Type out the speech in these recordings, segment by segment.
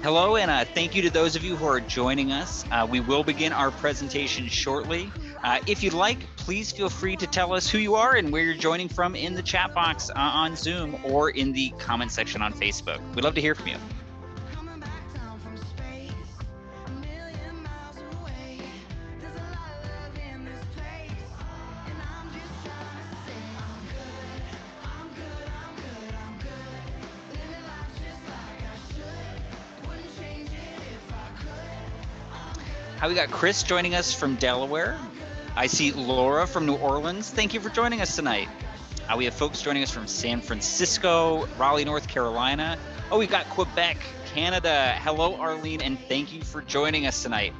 Hello, and thank you to those of you who are joining us. We will begin our presentation shortly. If you'd like, please feel free to tell us who you are and where you're joining from in the chat box on Zoom or in the comment section on Facebook. We'd love to hear from you. We got Chris joining us from Delaware. I see Laura from New Orleans. Thank you for joining us tonight. We have folks joining us from San Francisco, Raleigh, North Carolina. Oh, we've got Quebec, Canada. Hello, Arlene, and thank you for joining us tonight.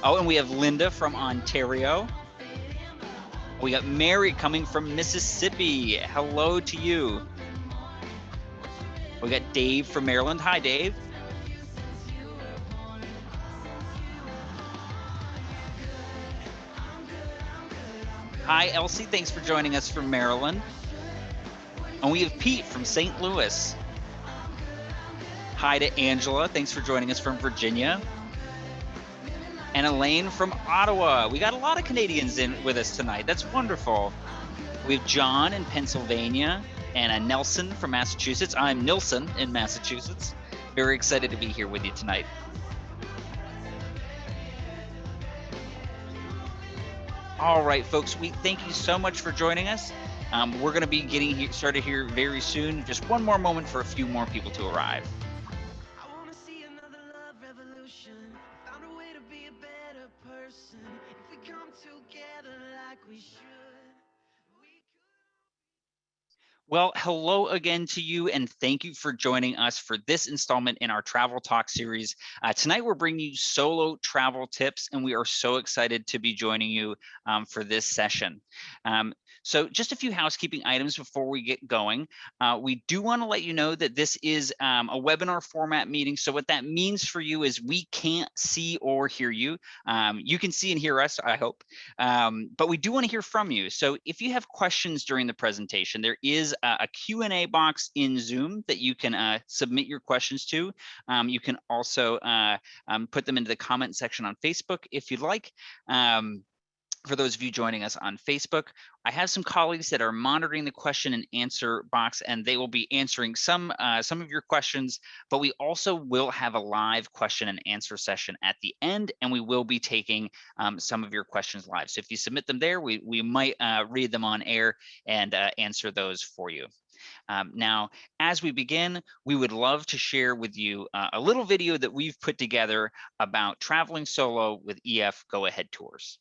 Oh, and we have Linda from Ontario. We got Mary coming from Mississippi. Hello to you. We got Dave from Maryland. Hi, Dave. Hi, Elsie. Thanks for joining us from Maryland. And we have Pete from St. Louis. Hi to Angela. Thanks for joining us from Virginia. And Elaine from Ottawa. We got a lot of Canadians in with us tonight. That's wonderful. We have John in Pennsylvania and Nelson from Massachusetts. I'm Nilson in Massachusetts. Very excited to be here with you tonight. All right, folks, we thank you so much for joining us. We're going to be getting started here very soon. Just one more moment for a few more people to arrive. I want to see another love revolution. Found a way to be a better person. If we come together like we should. Well, hello again to you, and thank you for joining us for this installment in our Travel Talk series. Tonight, we're bringing you solo travel tips, and we are so excited to be joining you for this session. So just a few housekeeping items before we get going. We do want to let you know that this is a webinar format meeting. So what that means for you is we can't see or hear you. You can see and hear us, I hope, but we do want to hear from you. So if you have questions during the presentation, there is a Q&A box in Zoom that you can submit your questions to. You can also put them into the comment section on Facebook if you'd like. For those of you joining us on Facebook, I have some colleagues that are monitoring the question and answer box, and they will be answering some of your questions, but we also will have a live question and answer session at the end, and we will be taking some of your questions live. So if you submit them there, we might read them on air and answer those for you. Now, as we begin, we would love to share with you a little video that we've put together about traveling solo with EF Go Ahead Tours.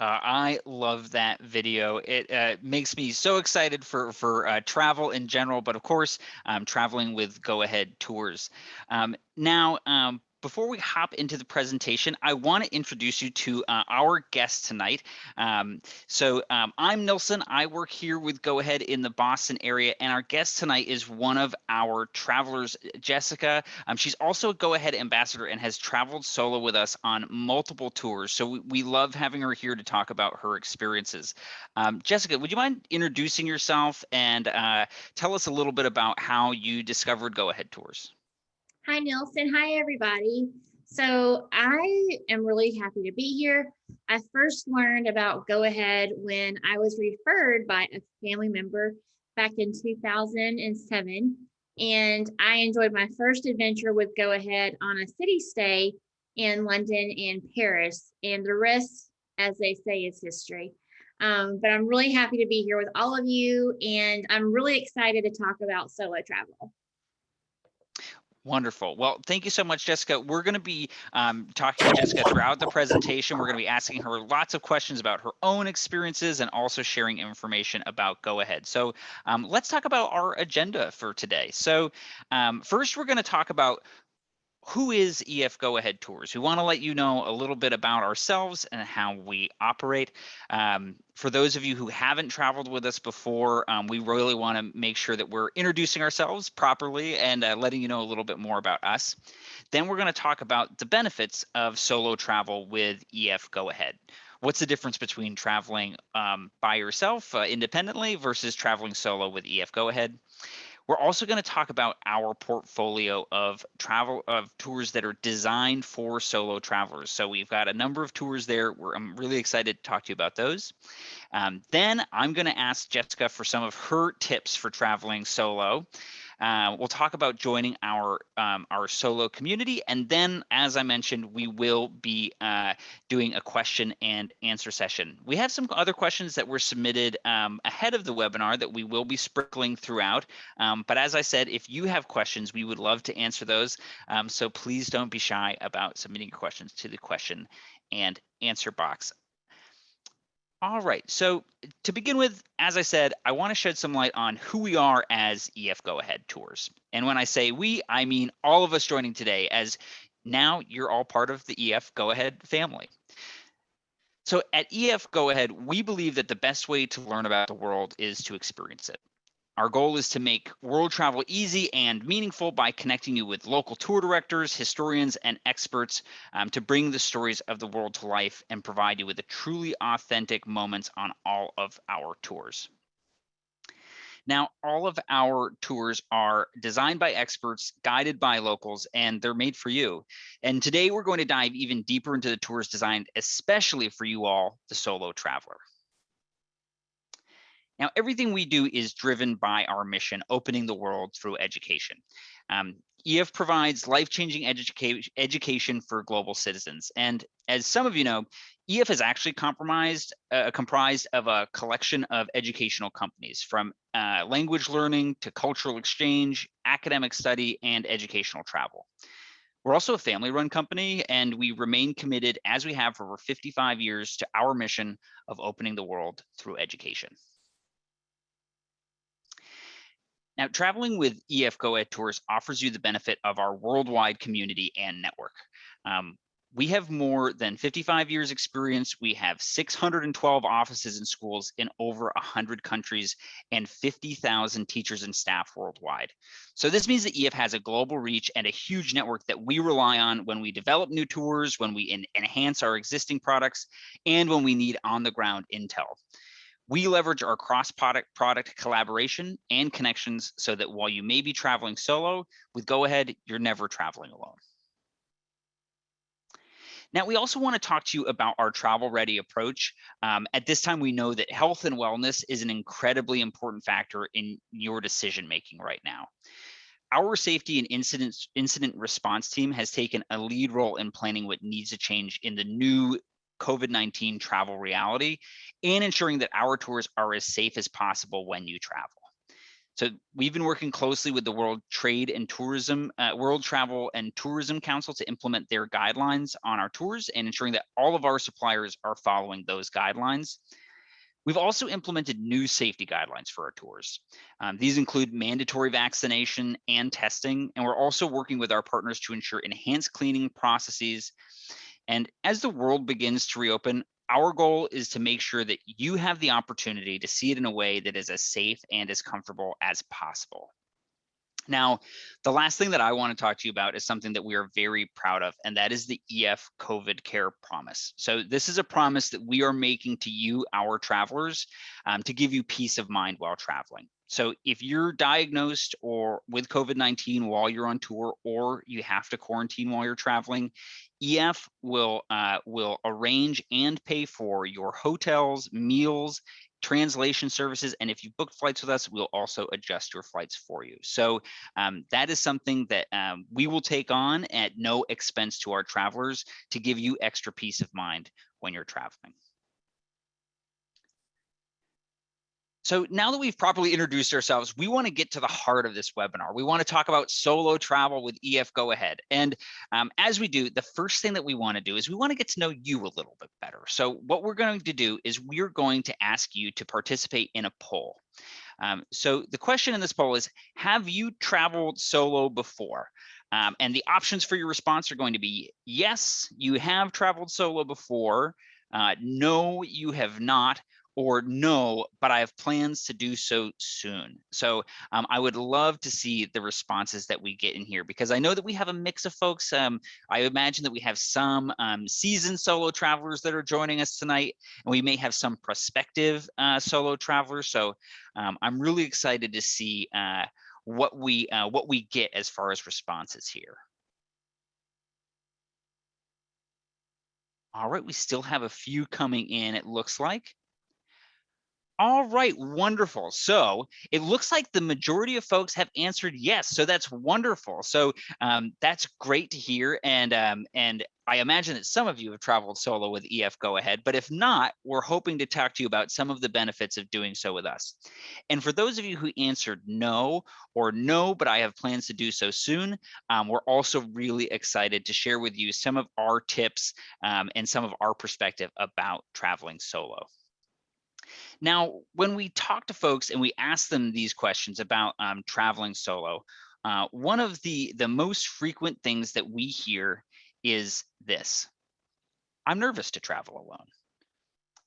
I love that video. It makes me so excited for travel in general, but of course, traveling with Go Ahead Tours. Now, before we hop into the presentation, I want to introduce you to our guest tonight. I'm Nilson. I work here with Go Ahead in the Boston area, and our guest tonight is one of our travelers, Jessica. She's also a Go Ahead ambassador and has traveled solo with us on multiple tours. So we love having her here to talk about her experiences. Jessica, would you mind introducing yourself and tell us a little bit about how you discovered Go Ahead Tours? Hi, Nelson. Hi, everybody. So I am really happy to be here. I first learned about Go Ahead when I was referred by a family member back in 2007. And I enjoyed my first adventure with Go Ahead on a city stay in London and Paris. And the rest, as they say, is history. But I'm really happy to be here with all of you, and I'm really excited to talk about solo travel. Wonderful. Well, thank you so much, Jessica. We're going to be talking to Jessica throughout the presentation. We're going to be asking her lots of questions about her own experiences and also sharing information about Go Ahead. So let's talk about our agenda for today. So first, we're going to talk about who is EF Go Ahead Tours. We want to let you know a little bit about ourselves and how we operate. For those of you who haven't traveled with us before, we really want to make sure that we're introducing ourselves properly and letting you know a little bit more about us. Then we're going to talk about the benefits of solo travel with EF Go Ahead. What's the difference between traveling by yourself independently versus traveling solo with EF Go Ahead? We're also going to talk about our portfolio of tours that are designed for solo travelers. So we've got a number of tours there. I'm really excited to talk to you about those. Then I'm going to ask Jessica for some of her tips for traveling solo. We'll talk about joining our solo community, and then, as I mentioned, we will be doing a question and answer session. We have some other questions that were submitted ahead of the webinar that we will be sprinkling throughout. But as I said, if you have questions, we would love to answer those. So please don't be shy about submitting your questions to the question and answer box. All right, so to begin with, as I said, I want to shed some light on who we are as EF Go Ahead Tours. And when I say we, I mean all of us joining today, as now you're all part of the EF Go Ahead family. So at EF Go Ahead, we believe that the best way to learn about the world is to experience it. Our goal is to make world travel easy and meaningful by connecting you with local tour directors, historians, and experts to bring the stories of the world to life and provide you with a truly authentic moments on all of our tours. Now, all of our tours are designed by experts, guided by locals, and they're made for you. And today we're going to dive even deeper into the tours designed especially for you all, the solo traveler. Now, everything we do is driven by our mission, opening the world through education. EF provides life-changing education for global citizens. And as some of you know, EF is actually comprised of a collection of educational companies, from language learning to cultural exchange, academic study, and educational travel. We're also a family-run company, and we remain committed, as we have for over 55 years, to our mission of opening the world through education. Now, traveling with EF Go Ed Tours offers you the benefit of our worldwide community and network. We have more than 55 years experience. We have 612 offices and schools in over 100 countries and 50,000 teachers and staff worldwide. So this means that EF has a global reach and a huge network that we rely on when we develop new tours, when we enhance our existing products, and when we need on-the-ground intel. We leverage our cross-product collaboration and connections so that while you may be traveling solo, with Go Ahead, you're never traveling alone. Now, we also want to talk to you about our travel-ready approach. At this time, we know that health and wellness is an incredibly important factor in your decision-making right now. Our safety and incident response team has taken a lead role in planning what needs to change in the new COVID-19 travel reality and ensuring that our tours are as safe as possible when you travel. So we've been working closely with the World Travel and Tourism Council to implement their guidelines on our tours and ensuring that all of our suppliers are following those guidelines. We've also implemented new safety guidelines for our tours. These include mandatory vaccination and testing, and we're also working with our partners to ensure enhanced cleaning processes. And as the world begins to reopen, our goal is to make sure that you have the opportunity to see it in a way that is as safe and as comfortable as possible. Now, the last thing that I want to talk to you about is something that we are very proud of, and that is the EF COVID Care Promise. So this is a promise that we are making to you, our travelers, to give you peace of mind while traveling. So if you're diagnosed or with COVID-19 while you're on tour, or you have to quarantine while you're traveling, EF will arrange and pay for your hotels, meals, translation services, and if you booked flights with us, we'll also adjust your flights for you. So that is something that we will take on at no expense to our travelers to give you extra peace of mind when you're traveling. So now that we've properly introduced ourselves, we want to get to the heart of this webinar. We want to talk about solo travel with EF Go Ahead. And as we do, the first thing that we want to do is we want to get to know you a little bit better. So what we're going to do is we're going to ask you to participate in a poll. So the question in this poll is, have you traveled solo before? And the options for your response are going to be, yes, you have traveled solo before, no, you have not, or no, but I have plans to do so soon. So I would love to see the responses that we get in here, because I know that we have a mix of folks. I imagine that we have some seasoned solo travelers that are joining us tonight, and we may have some prospective solo travelers. So I'm really excited to see what we get as far as responses here. All right, we still have a few coming in, it looks like. All right, wonderful. So it looks like the majority of folks have answered yes. So that's wonderful. So that's great to hear. And I imagine that some of you have traveled solo with EF Go Ahead, but if not, we're hoping to talk to you about some of the benefits of doing so with us. And for those of you who answered no or no, but I have plans to do so soon, we're also really excited to share with you some of our tips and some of our perspective about traveling solo. Now, when we talk to folks and we ask them these questions about traveling solo, one of the most frequent things that we hear is this: I'm nervous to travel alone.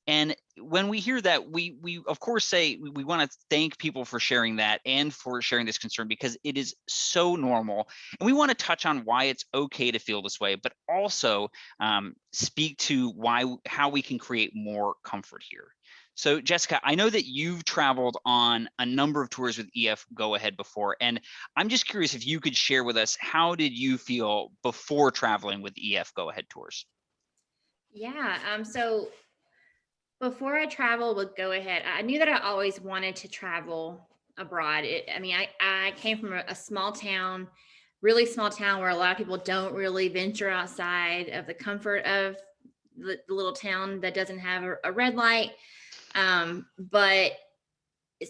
And when we hear that, we of course say we want to thank people for sharing that and for sharing this concern, because it is so normal. And we want to touch on why it's okay to feel this way, but also speak to how we can create more comfort here. So Jessica, I know that you've traveled on a number of tours with EF Go Ahead before, and I'm just curious if you could share with us, how did you feel before traveling with EF Go Ahead tours? Yeah. So before I traveled with Go Ahead, I knew that I always wanted to travel abroad. I came from a small town, really small town, where a lot of people don't really venture outside of the comfort of the little town that doesn't have a red light. But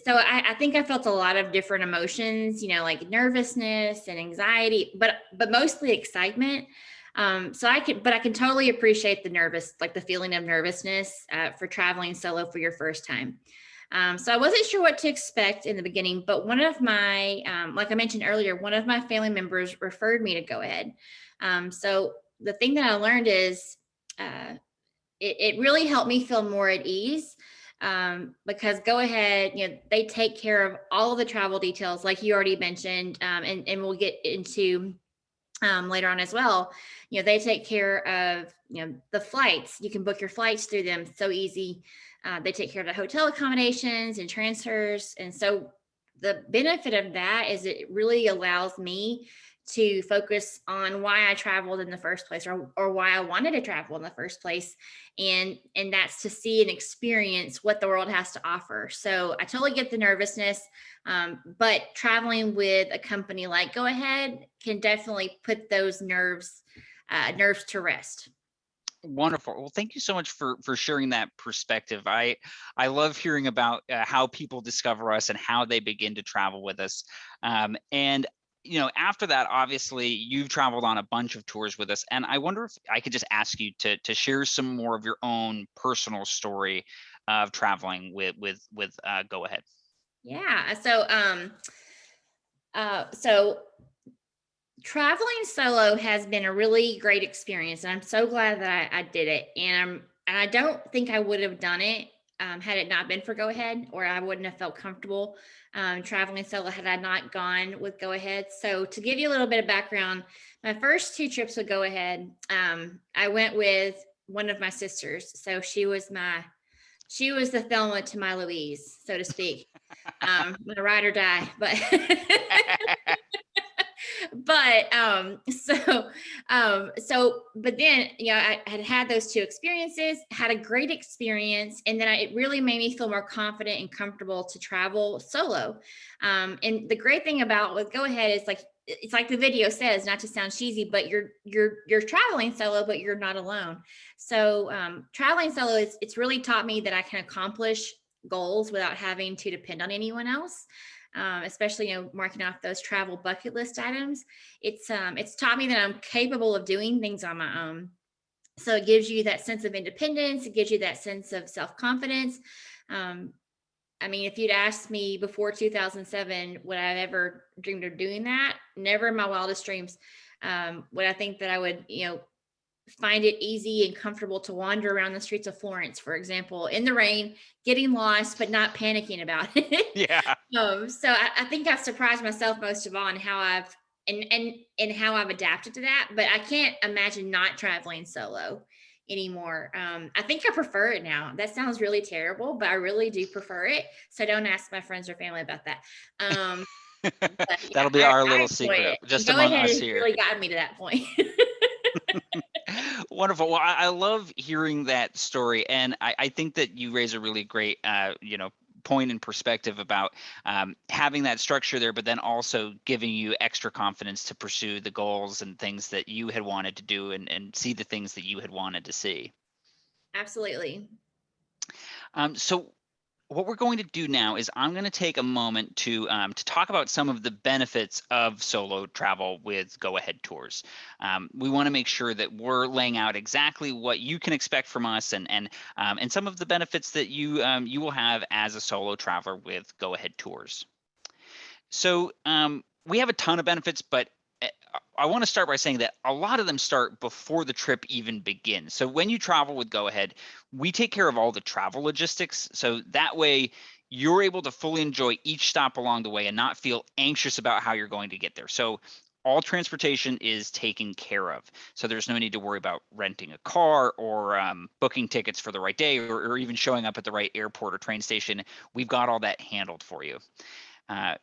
so I think I felt a lot of different emotions, like nervousness and anxiety, but mostly excitement. But I can totally appreciate the feeling of nervousness for traveling solo for your first time. So I wasn't sure what to expect in the beginning, but one of my, like I mentioned earlier, one of my family members referred me to Go Ahead. So the thing that I learned is it really helped me feel more at ease, because Go Ahead, they take care of all of the travel details, like you already mentioned, and we'll get into later on as well. They take care of the flights. You can book your flights through them, so easy. They take care of the hotel accommodations and transfers, and so the benefit of that is it really allows me to focus on why I traveled in the first place, or why I wanted to travel in the first place. And that's to see and experience what the world has to offer. So I totally get the nervousness, but traveling with a company like Go Ahead can definitely put those nerves to rest. Wonderful. Well, thank you so much for sharing that perspective. I love hearing about how people discover us and how they begin to travel with us. And after that, obviously, you've traveled on a bunch of tours with us, and I wonder if I could just ask you to share some more of your own personal story of traveling with Go Ahead. Yeah. So traveling solo has been a really great experience, and I'm so glad that I did it. And I don't think I would have done it had it not been for Go Ahead, or I wouldn't have felt comfortable traveling solo had I not gone with Go Ahead. So to give you a little bit of background, my first two trips with Go Ahead, I went with one of my sisters. So she was the Thelma to my Louise, so to speak. My ride or die, but but but then I had those two experiences, had a great experience, and then it really made me feel more confident and comfortable to travel solo. And the great thing about with Go Ahead is it's like the video says, not to sound cheesy, but you're traveling solo, but you're not alone. So traveling solo it's really taught me that I can accomplish goals without having to depend on anyone else. Especially, marking off those travel bucket list items. It's taught me that I'm capable of doing things on my own. So it gives you that sense of independence. It gives you that sense of self-confidence. Um, I mean, if you'd asked me before 2007, would I have ever dreamed of doing that? Never in my wildest dreams. Would I think that I would, find it easy and comfortable to wander around the streets of Florence, for example, in the rain, getting lost, but not panicking about it. Yeah. So I think I've surprised myself most of all in how and how I've adapted to that. But I can't imagine not traveling solo anymore. I think I prefer it now. That sounds really terrible, but I really do prefer it. So don't ask my friends or family about that. Um, but yeah, That'll be our I little enjoy secret it. And just Go among Ahead us has here. really gotten me to that point. Wonderful. Well, I love hearing that story, and I think that you raise a really great, point and perspective about having that structure there, but then also giving you extra confidence to pursue the goals and things that you had wanted to do, and see the things that you had wanted to see. Absolutely. So what we're going to do now is I'm going to take a moment to talk about some of the benefits of solo travel with Go Ahead Tours. We want to make sure that we're laying out exactly what you can expect from us, and some of the benefits that you will have as a solo traveler with Go Ahead Tours. So we have a ton of benefits, but I want to start by saying that a lot of them start before the trip even begins. So when you travel with Go Ahead, we take care of all the travel logistics. So that way you're able to fully enjoy each stop along the way and not feel anxious about how you're going to get there. So all transportation is taken care of. So there's no need to worry about renting a car or booking tickets for the right day, or even showing up at the right airport or train station. We've got all that handled for you. Uh,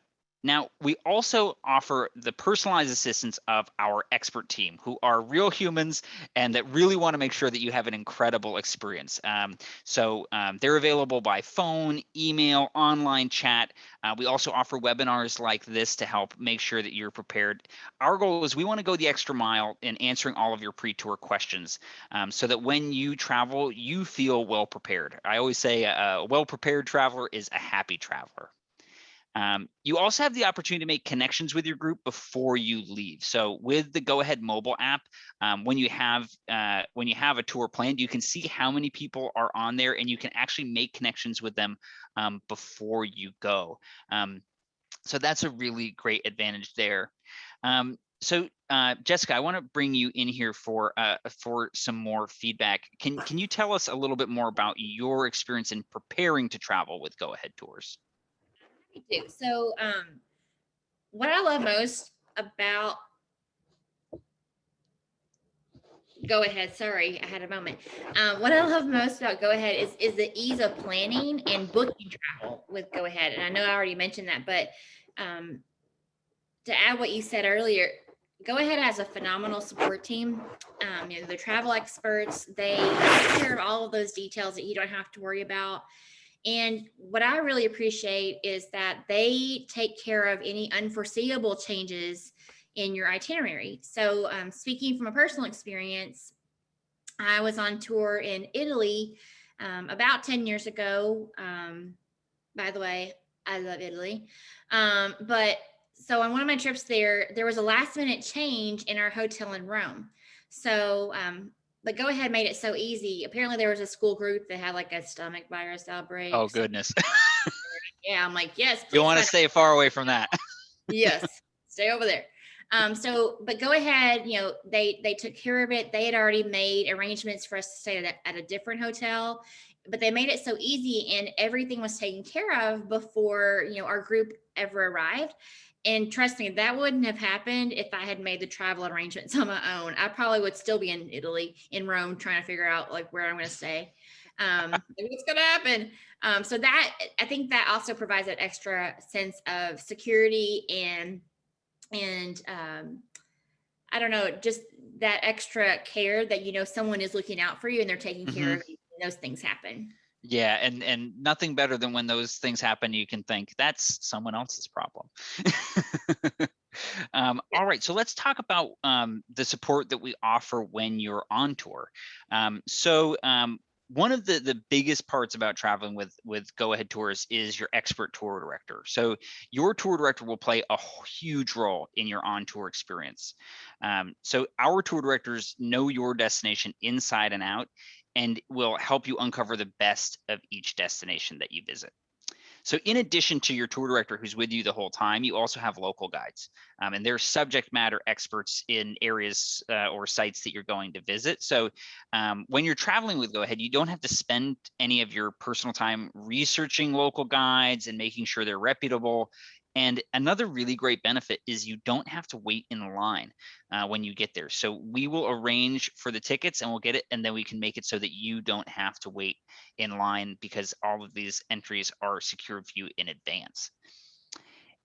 Now, we also offer the personalized assistance of our expert team, who are real humans and that really want to make sure that you have an incredible experience. They're available by phone, email, online chat. We also offer webinars like this to help make sure that you're prepared. Our goal is we want to go the extra mile in answering all of your pre-tour questions, so that when you travel, you feel well prepared. I always say a well-prepared traveler is a happy traveler. You also have the opportunity to make connections with your group before you leave. So with the Go Ahead mobile app, when you have a tour planned, you can see how many people are on there, and you can actually make connections with them before you go. So that's a really great advantage there. Jessica, I want to bring you in here for some more feedback. Can you tell us a little bit more about your experience in preparing to travel with Go Ahead Tours? I do. So, what I love most about Go Ahead, sorry, I had a moment. What I love most about Go Ahead is the ease of planning and booking travel with Go Ahead. And I know I already mentioned that, but um, to add what you said earlier, Go Ahead has a phenomenal support team. The travel experts, they take care of all of those details that you don't have to worry about. And what I really appreciate is that they take care of any unforeseeable changes in your itinerary. So, speaking from a personal experience, I was on tour in Italy about 10 years ago. By the way, I love Italy. But so on one of my trips there was a last minute change in our hotel in Rome. So, but Go Ahead made it so easy. Apparently, there was a school group that had like a stomach virus outbreak. Oh, So, goodness. yeah, I'm like, yes, You please want to find. stay far away from that. Yes, stay over there. But Go Ahead, they took care of it. They had already made arrangements for us to stay at a different hotel, but they made it so easy, and everything was taken care of before our group ever arrived. And trust me, that wouldn't have happened if I had made the travel arrangements on my own. I probably would still be in Italy, in Rome, trying to figure out like where I'm going to stay. What's going to happen? So that I think that also provides that extra sense of security and I don't know, just that extra care that someone is looking out for you and they're taking care Hmm. of you when those things happen. Yeah, and nothing better than when those things happen, you can think that's someone else's problem. Yeah. All right, so let's talk about the support that we offer when you're on tour. So one of the biggest parts about traveling with Go Ahead Tours is your expert tour director. So your tour director will play a huge role in your on tour experience. So our tour directors know your destination inside and out and will help you uncover the best of each destination that you visit. So in addition to your tour director who's with you the whole time, you also have local guides, and they're subject matter experts in areas or sites that you're going to visit. So when you're traveling with Go Ahead, you don't have to spend any of your personal time researching local guides and making sure they're reputable. And another really great benefit is you don't have to wait in line when you get there. So we will arrange for the tickets and we'll get it, and then we can make it so that you don't have to wait in line because all of these entries are secured for you in advance.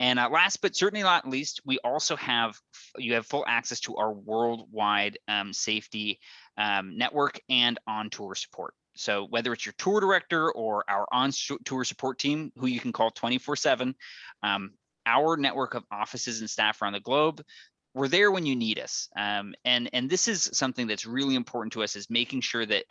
And last but certainly not least, we also have, you have full access to our worldwide safety network and on-tour support. So whether it's your tour director or our on-tour support team, who you can call 24/7, our network of offices and staff around the globe, we're there when you need us. And this is something that's really important to us, is making sure that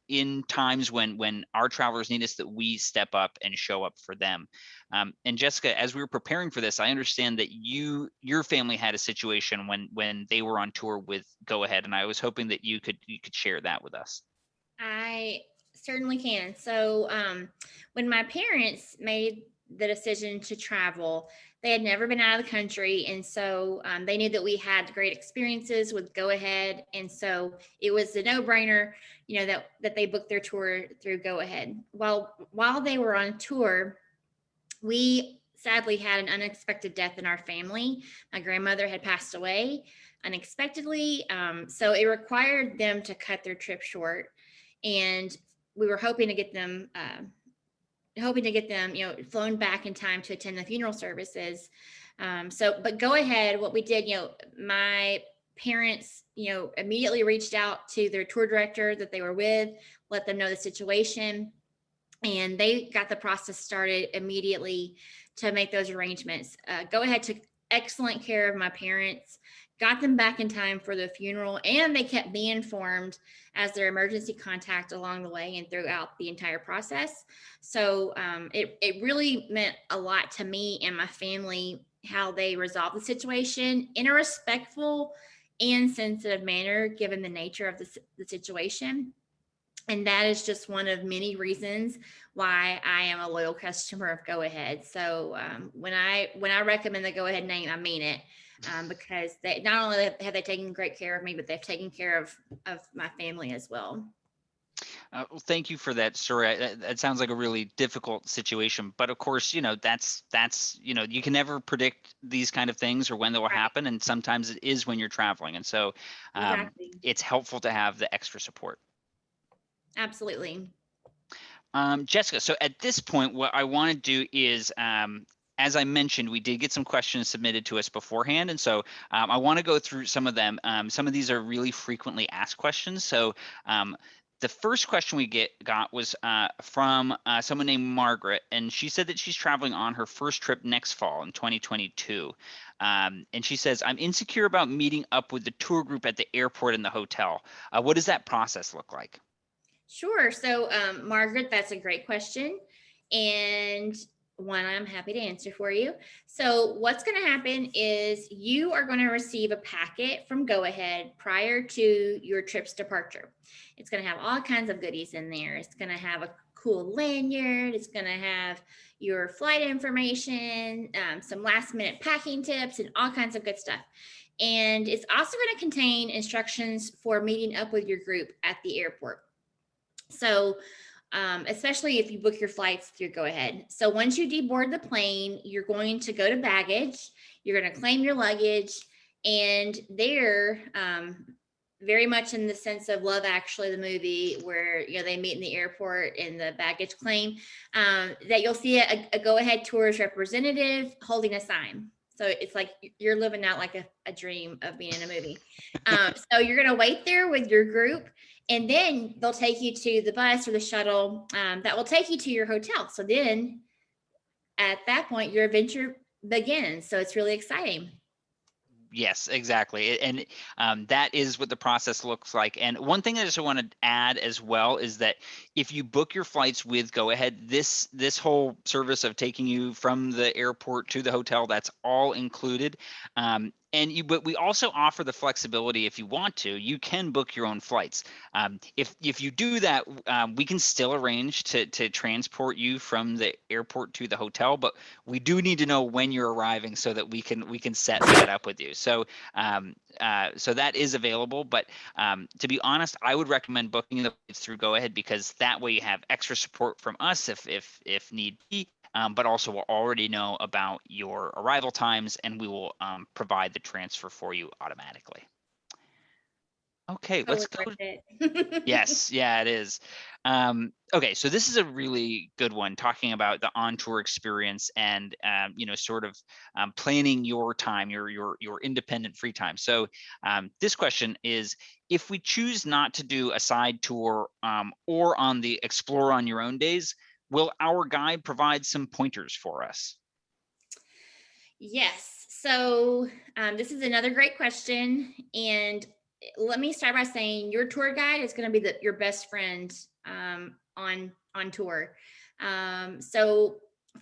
in times when our travelers need us, that we step up and show up for them. And Jessica, as we were preparing for this, I understand that your family had a situation when they were on tour with Go Ahead, and I was hoping that you could share that with us. I certainly can. So, when my parents made the decision to travel, they had never been out of the country. And so they knew that we had great experiences with Go Ahead. And so it was a no brainer, that they booked their tour through Go Ahead. While they were on tour, we sadly had an unexpected death in our family. My grandmother had passed away unexpectedly. So it required them to cut their trip short. And we were hoping to get them flown back in time to attend the funeral services. But Go Ahead, what we did, my parents, immediately reached out to their tour director that they were with, let them know the situation, and they got the process started immediately to make those arrangements. Go Ahead took excellent care of my parents, got them back in time for the funeral, and they kept me informed as their emergency contact along the way and throughout the entire process. So it really meant a lot to me and my family how they resolved the situation in a respectful and sensitive manner, given the nature of the situation. And that is just one of many reasons why I am a loyal customer of Go Ahead. So when I recommend the Go Ahead name, I mean it, because they not only have they taken great care of me, but they've taken care of my family as well. Well, thank you for that story. That sounds like a really difficult situation, but of course, that's you can never predict these kind of things or when they will Right. happen, and sometimes it is when you're traveling, and so Exactly. it's helpful to have the extra support. Absolutely. Jessica, so at this point, what I want to do is, as I mentioned, we did get some questions submitted to us beforehand, and so I want to go through some of them. Some of these are really frequently asked questions. So the first question we got was from someone named Margaret, and she said that she's traveling on her first trip next fall in 2022. And she says, I'm insecure about meeting up with the tour group at the airport and the hotel. What does that process look like? Sure. So, Margaret, that's a great question, and one I'm happy to answer for you. So, what's going to happen is you are going to receive a packet from Go Ahead prior to your trip's departure. It's going to have all kinds of goodies in there. It's going to have a cool lanyard. It's going to have your flight information, some last minute packing tips, and all kinds of good stuff. And it's also going to contain instructions for meeting up with your group at the airport. So, especially if you book your flights through Go Ahead. So once you deboard the plane, you're going to go to baggage. You're going to claim your luggage, and there, very much in the sense of Love Actually, the movie where they meet in the airport in the baggage claim, that you'll see a Go Ahead Tours representative holding a sign. So it's like you're living out like a dream of being in a movie. So you're going to wait there with your group, and then they'll take you to the bus or the shuttle that will take you to your hotel. So then at that point, your adventure begins. So it's really exciting. Yes, exactly. And that is what the process looks like. And one thing I just want to add as well is that if you book your flights with Go Ahead, this whole service of taking you from the airport to the hotel, that's all included. But we also offer the flexibility if you want to, you can book your own flights. If you do that, we can still arrange to transport you from the airport to the hotel, but we do need to know when you're arriving so that we can set that up with you. So that is available, but to be honest, I would recommend booking the flights through Go Ahead because that way you have extra support from us if need be. But also we'll already know about your arrival times and we will provide the transfer for you automatically. Okay, let's Totally go. worth it. Yes, yeah, it is. Okay, so this is a really good one, talking about the on-tour experience and sort of planning your time, your independent free time. So this question is: if we choose not to do a side tour or on the explore on your own days, will our guide provide some pointers for us? Yes. So this is another great question. And let me start by saying your tour guide is going to be your best friend on tour. So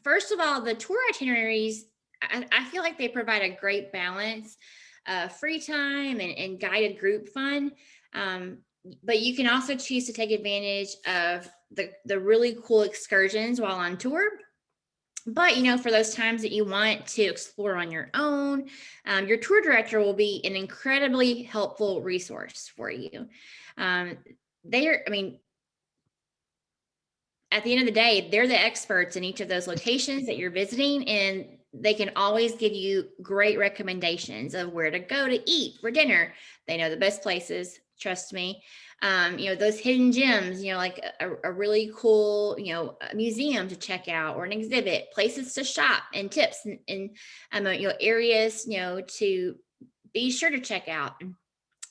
first of all, the tour itineraries, I feel like they provide a great balance, free time and guided group fun. Um, but you can also choose to take advantage of the really cool excursions while on tour. But for those times that you want to explore on your own, your tour director will be an incredibly helpful resource for you. um, they're I mean, at the end of the day, they're the experts in each of those locations that you're visiting, and they can always give you great recommendations of where to go to eat for dinner. They know the best places, trust me. Those hidden gems, like a really cool, museum to check out or an exhibit, places to shop, and tips and areas, to be sure to check out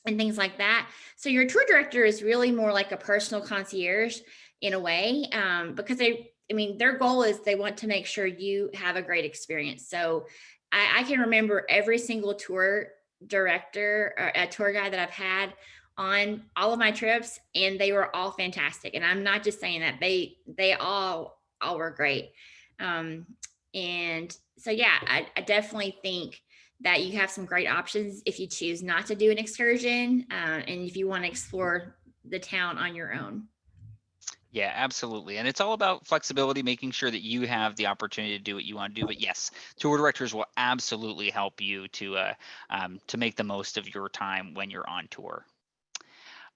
and things like that. So your tour director is really more like a personal concierge in a way, because their goal is they want to make sure you have a great experience. So I can remember every single tour director or a tour guide that I've had on all of my trips, and they were all fantastic. And I'm not just saying that, they all were great. Um, and so yeah, I definitely think that you have some great options if you choose not to do an excursion, and if you want to explore the town on your own. Yeah, absolutely. And it's all about flexibility, making sure that you have the opportunity to do what you want to do. But yes, tour directors will absolutely help you to make the most of your time when you're on tour.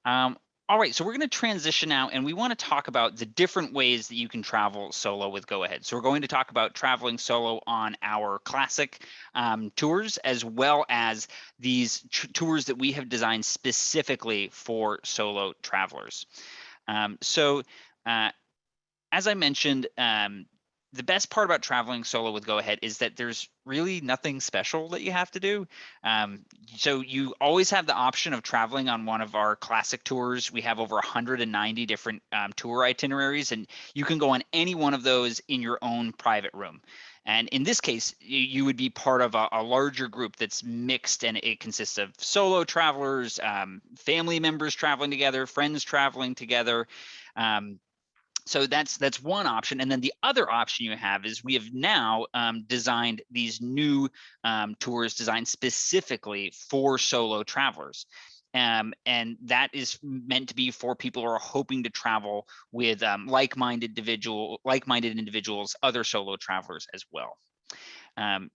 All right, so we're going to transition now, and we want to talk about the different ways that you can travel solo with Go Ahead. So we're going to talk about traveling solo on our classic tours, as well as these tours that we have designed specifically for solo travelers. So as I mentioned, the best part about traveling solo with Go Ahead is that there's really nothing special that you have to do. So you always have the option of traveling on one of our classic tours. We have over 190 different tour itineraries, and you can go on any one of those in your own private room. And in this case, you would be part of a larger group that's mixed, and it consists of solo travelers, family members traveling together, friends traveling together. So that's one option. And then the other option you have is we have now designed these new tours designed specifically for solo travelers. And that is meant to be for people who are hoping to travel with like-minded individuals, other solo travelers as well. Um,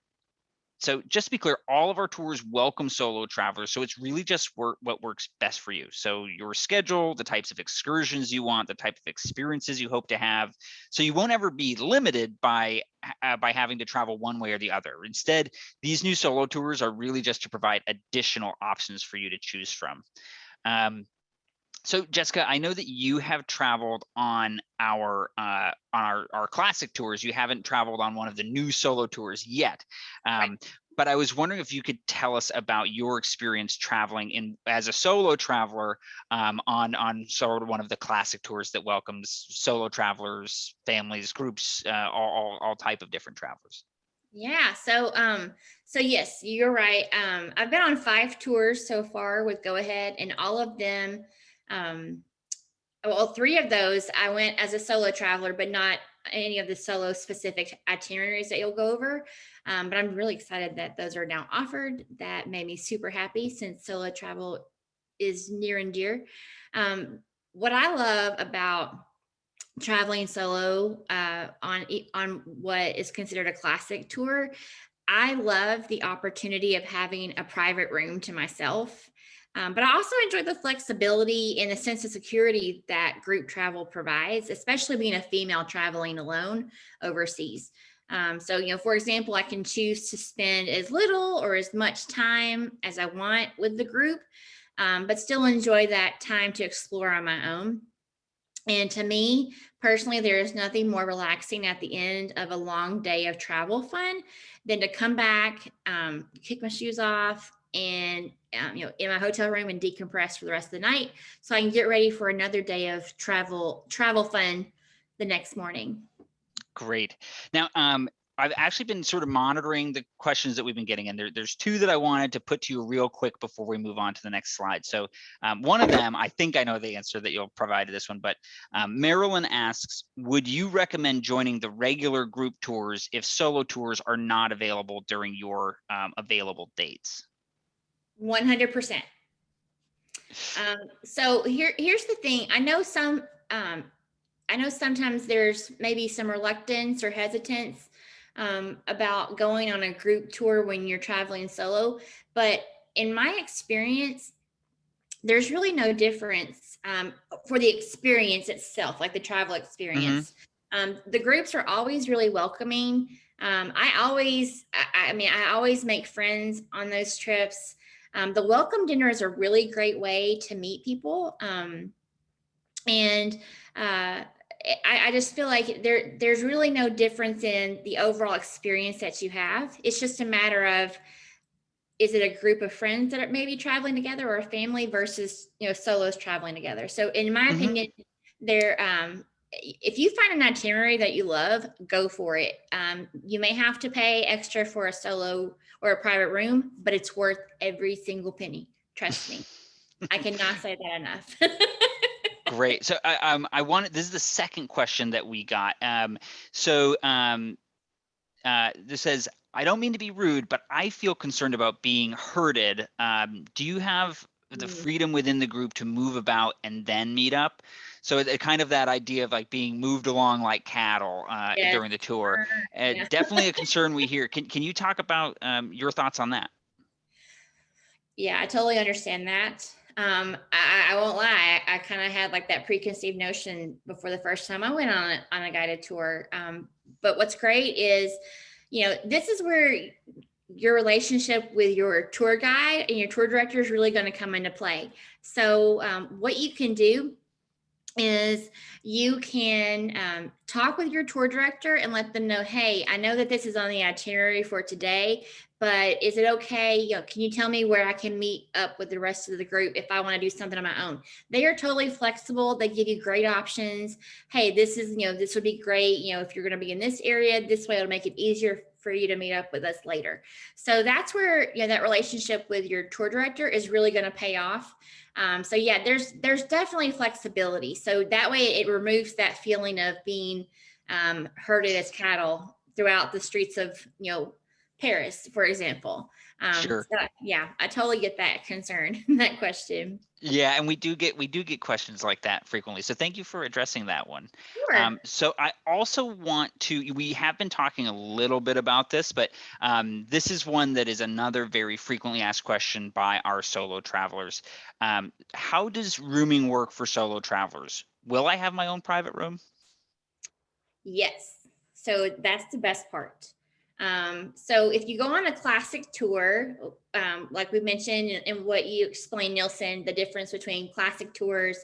so just to be clear, all of our tours welcome solo travelers. So it's really just what works best for you. So your schedule, the types of excursions you want, the type of experiences you hope to have. So you won't ever be limited by having to travel one way or the other. Instead, these new solo tours are really just to provide additional options for you to choose from. So Jessica, I know that you have traveled on our classic tours. You haven't traveled on one of the new solo tours yet. Right. But I was wondering if you could tell us about your experience traveling as a solo traveler on sort of one of the classic tours that welcomes solo travelers, families, groups, all type of different travelers. Yeah. So yes, you're right. I've been on 5 tours so far with Go Ahead, and all of them, um, well, 3 of those I went as a solo traveler, but not any of the solo specific itineraries that you'll go over. But I'm really excited that those are now offered. That made me super happy since solo travel is near and dear. Um, what I love about traveling solo on what is considered a classic tour, I love the opportunity of having a private room to myself. But I also enjoy the flexibility and the sense of security that group travel provides, especially being a female traveling alone overseas. For example, I can choose to spend as little or as much time as I want with the group, but still enjoy that time to explore on my own. And to me personally, there is nothing more relaxing at the end of a long day of travel fun than to come back, kick my shoes off, and in my hotel room and decompress for the rest of the night, so I can get ready for another day of travel fun the next morning. Great. Now, I've actually been sort of monitoring the questions that we've been getting, and there's two that I wanted to put to you real quick before we move on to the next slide. So one of them, I think I know the answer that you'll provide to this one, but Marilyn asks, would you recommend joining the regular group tours if solo tours are not available during your available dates? 100%. Here's the thing. I know sometimes there's maybe some reluctance or hesitance about going on a group tour when you're traveling solo. But in my experience, there's really no difference for the experience itself, like the travel Mm-hmm. experience. The groups are always really welcoming. I always make friends on those trips. The welcome dinner is a really great way to meet people. And I just feel like there's really no difference in the overall experience that you have. It's just a matter of, is it a group of friends that are maybe traveling together, or a family versus solos traveling together. So in my Mm-hmm. opinion, there if you find an itinerary that you love, go for it. You may have to pay extra for a solo or a private room, but it's worth every single penny. Trust me. I cannot say that enough. Great. So I wanted, this is the second question that we got. This says, I don't mean to be rude, but I feel concerned about being herded. Do you have the Mm, freedom within the group to move about and then meet up? So kind of that idea of like being moved along like cattle yes. during the tour. Yeah. Definitely a concern we hear. Can you talk about your thoughts on that? Yeah, I totally understand that. I won't lie. I kind of had like that preconceived notion before the first time I went on a guided tour. But what's great is, this is where your relationship with your tour guide and your tour director is really going to come into play. So, what you can do is you can talk with your tour director and let them know, hey, I know that this is on the itinerary for today, but is it okay, can you tell me where I can meet up with the rest of the group if I want to do something on my own? They are totally flexible. They give you great options. Hey, this would be great, if you're going to be in this area, this way it'll make it easier for you to meet up with us later. So that's where that relationship with your tour director is really going to pay off. So yeah, there's definitely flexibility. So that way it removes that feeling of being herded as cattle throughout the streets of Paris, for example. Sure. Yeah, I totally get that concern, that question. Yeah, and we do get questions like that frequently. So thank you for addressing that one. Sure. So I also want to, we have been talking a little bit about this, but this is one that is another very frequently asked question by our solo travelers. How does rooming work for solo travelers? Will I have my own private room? Yes. So that's the best part. So if you go on a classic tour, like we mentioned, and what you explained, Nielsen, the difference between classic tours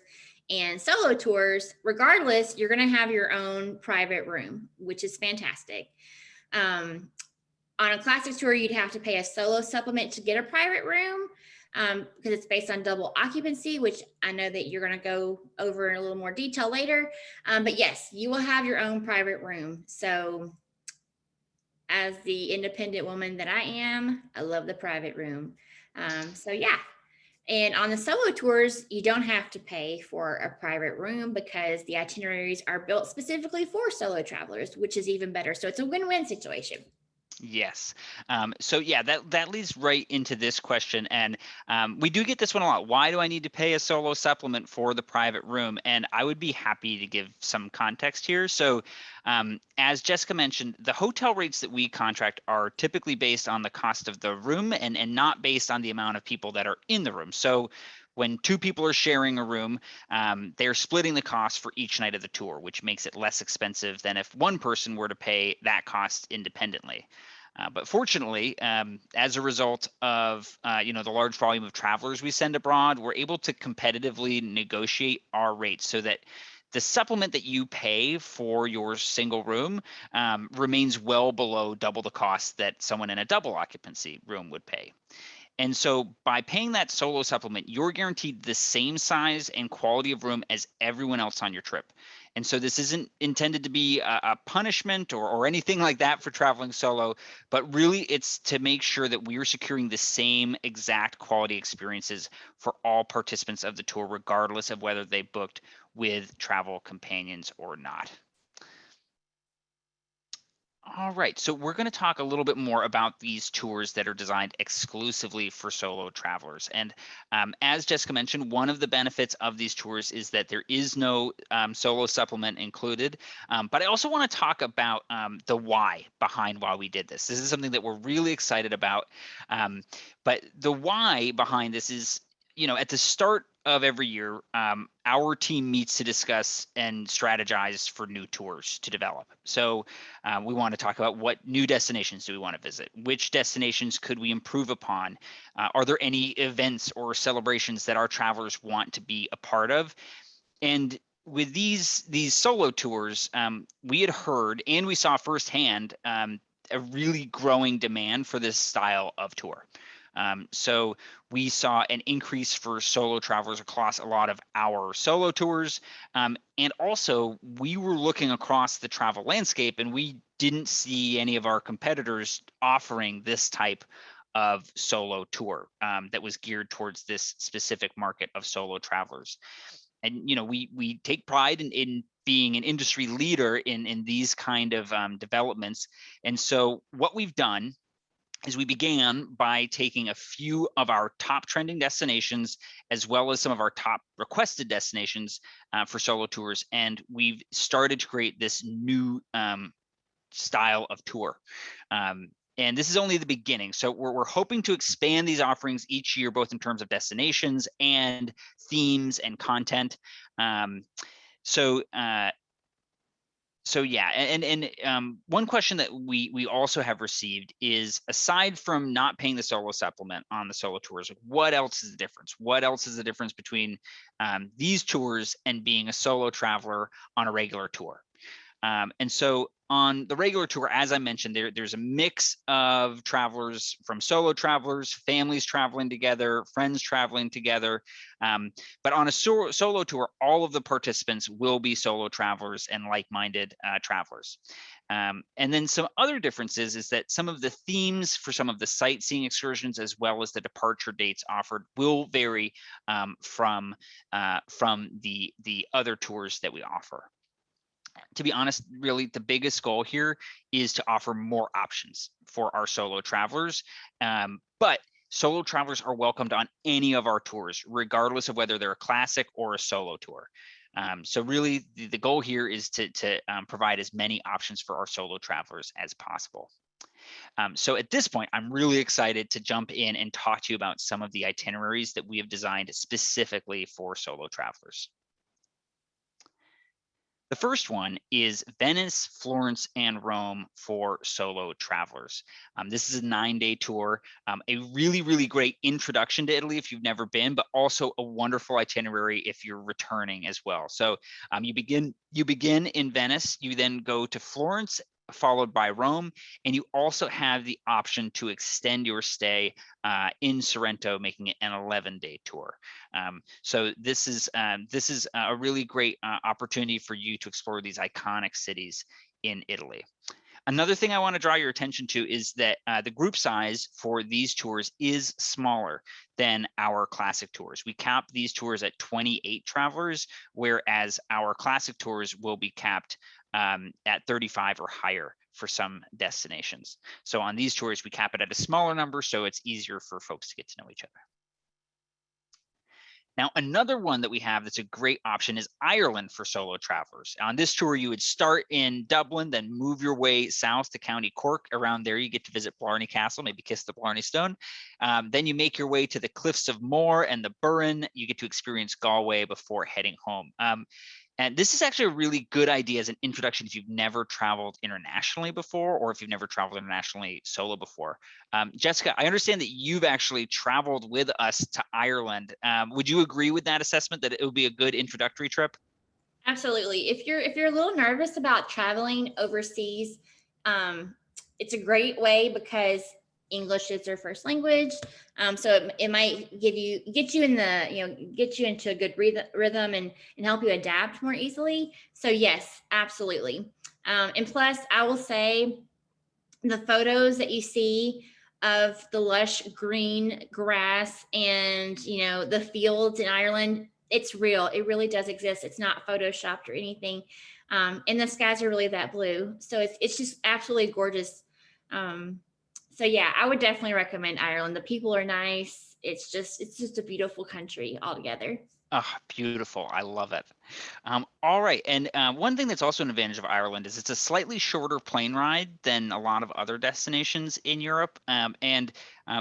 and solo tours, regardless, you're going to have your own private room, which is fantastic. Um, on a classic tour, you'd have to pay a solo supplement to get a private room, because it's based on double occupancy, which I know that you're going to go over in a little more detail later. But yes, you will have your own private room. So as the independent woman that I am, I love the private room. So yeah. And on the solo tours, you don't have to pay for a private room because the itineraries are built specifically for solo travelers, which is even better. So it's a win-win situation. Yes. So yeah, that leads right into this question, and we do get this one a lot. Why do I need to pay a solo supplement for the private room? And I would be happy to give some context here. So, as Jessica mentioned, the hotel rates that we contract are typically based on the cost of the room and not based on the amount of people that are in the room. So, when two people are sharing a room, they're splitting the cost for each night of the tour, which makes it less expensive than if one person were to pay that cost independently. But fortunately, as a result of the large volume of travelers we send abroad, we're able to competitively negotiate our rates so that the supplement that you pay for your single room remains well below double the cost that someone in a double occupancy room would pay. And so by paying that solo supplement, you're guaranteed the same size and quality of room as everyone else on your trip. And so this isn't intended to be a punishment or anything like that for traveling solo, but really it's to make sure that we are securing the same exact quality experiences for all participants of the tour, regardless of whether they booked with travel companions or not. All right, so we're going to talk a little bit more about these tours that are designed exclusively for solo travelers. And as Jessica mentioned, one of the benefits of these tours is that there is no solo supplement included. But I also want to talk about the why behind why we did this. This is something that we're really excited about. But the why behind this is, at the start of every year, our team meets to discuss and strategize for new tours to develop. So we want to talk about what new destinations do we want to visit? Which destinations could we improve upon? Are there any events or celebrations that our travelers want to be a part of? And with these solo tours, we had heard and we saw firsthand a really growing demand for this style of tour. So we saw an increase for solo travelers across a lot of our solo tours. And also, we were looking across the travel landscape and we didn't see any of our competitors offering this type of solo tour that was geared towards this specific market of solo travelers. And we take pride in being an industry leader in these kind of developments. And so what we've done is we began by taking a few of our top trending destinations as well as some of our top requested destinations for solo tours, and we've started to create this new style of tour. And this is only the beginning. So we're hoping to expand these offerings each year, both in terms of destinations and themes and content. Um, so so yeah, and one question that we also have received is, aside from not paying the solo supplement on the solo tours, what else is the difference? What else is the difference between these tours and being a solo traveler on a regular tour? And so on the regular tour, as I mentioned, there's a mix of travelers, from solo travelers, families traveling together, friends traveling together. But on a solo tour, all of the participants will be solo travelers and like-minded travelers. And then some other differences is that some of the themes for some of the sightseeing excursions, as well as the departure dates offered, will vary from the other tours that we offer. To be honest, really the biggest goal here is to offer more options for our solo travelers. But solo travelers are welcomed on any of our tours, regardless of whether they're a classic or a solo tour. So really the goal here is to provide as many options for our solo travelers as possible. So at this point, I'm really excited to jump in and talk to you about some of the itineraries that we have designed specifically for solo travelers. The first one is Venice, Florence, and Rome for solo travelers. This is a 9-day tour, a really, really great introduction to Italy if you've never been, but also a wonderful itinerary if you're returning as well. So you begin in Venice, you then go to Florence, followed by Rome, and you also have the option to extend your stay in Sorrento, making it an 11-day tour. So this is a really great opportunity for you to explore these iconic cities in Italy. Another thing I want to draw your attention to is that the group size for these tours is smaller than our classic tours. We cap these tours at 28 travelers, whereas our classic tours will be capped at 35 or higher for some destinations. So on these tours, we cap it at a smaller number, so it's easier for folks to get to know each other. Now, another one that we have that's a great option is Ireland for solo travelers. On this tour, you would start in Dublin, then move your way south to County Cork. Around there, you get to visit Blarney Castle, maybe kiss the Blarney Stone. Then you make your way to the Cliffs of Moher and the Burren. You get to experience Galway before heading home. And this is actually a really good idea as an introduction if you've never traveled internationally before, or if you've never traveled internationally solo before. Jessica, I understand that you've actually traveled with us to Ireland. Would you agree with that assessment that it would be a good introductory trip? Absolutely. If you're a little nervous about traveling overseas, it's a great way because English is their first language. So it might get you in the, get you into a good rhythm and help you adapt more easily. So yes, absolutely. And plus, I will say the photos that you see of the lush green grass and the fields in Ireland, it's real. It really does exist. It's not photoshopped or anything. And the skies are really that blue, so it's just absolutely gorgeous. So yeah, I would definitely recommend Ireland. The people are nice. It's just a beautiful country altogether. Oh, beautiful. I love it. All right. And one thing that's also an advantage of Ireland is it's a slightly shorter plane ride than a lot of other destinations in Europe. And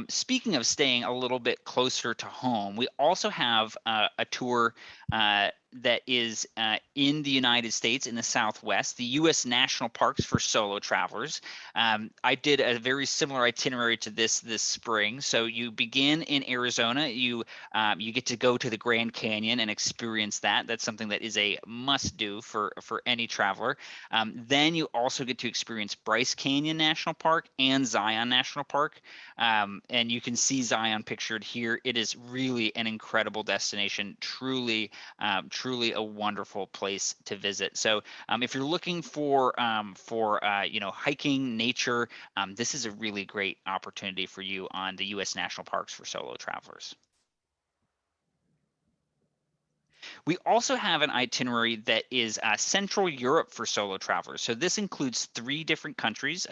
speaking of staying a little bit closer to home, we also have a tour that is in the United States in the Southwest, the U.S. National Parks for solo travelers. I did a very similar itinerary to this spring. So you begin in Arizona. You get to go to the Grand Canyon and experience that. That's something that is a must-do for any traveler. Then you also get to experience Bryce Canyon National Park and Zion National Park. And you can see Zion pictured here. It is really an incredible destination, truly a wonderful place to visit. So if you're looking for hiking, nature, this is a really great opportunity for you on the U.S. National Parks for solo travelers. We also have an itinerary that is Central Europe for solo travelers. So this includes 3 different countries.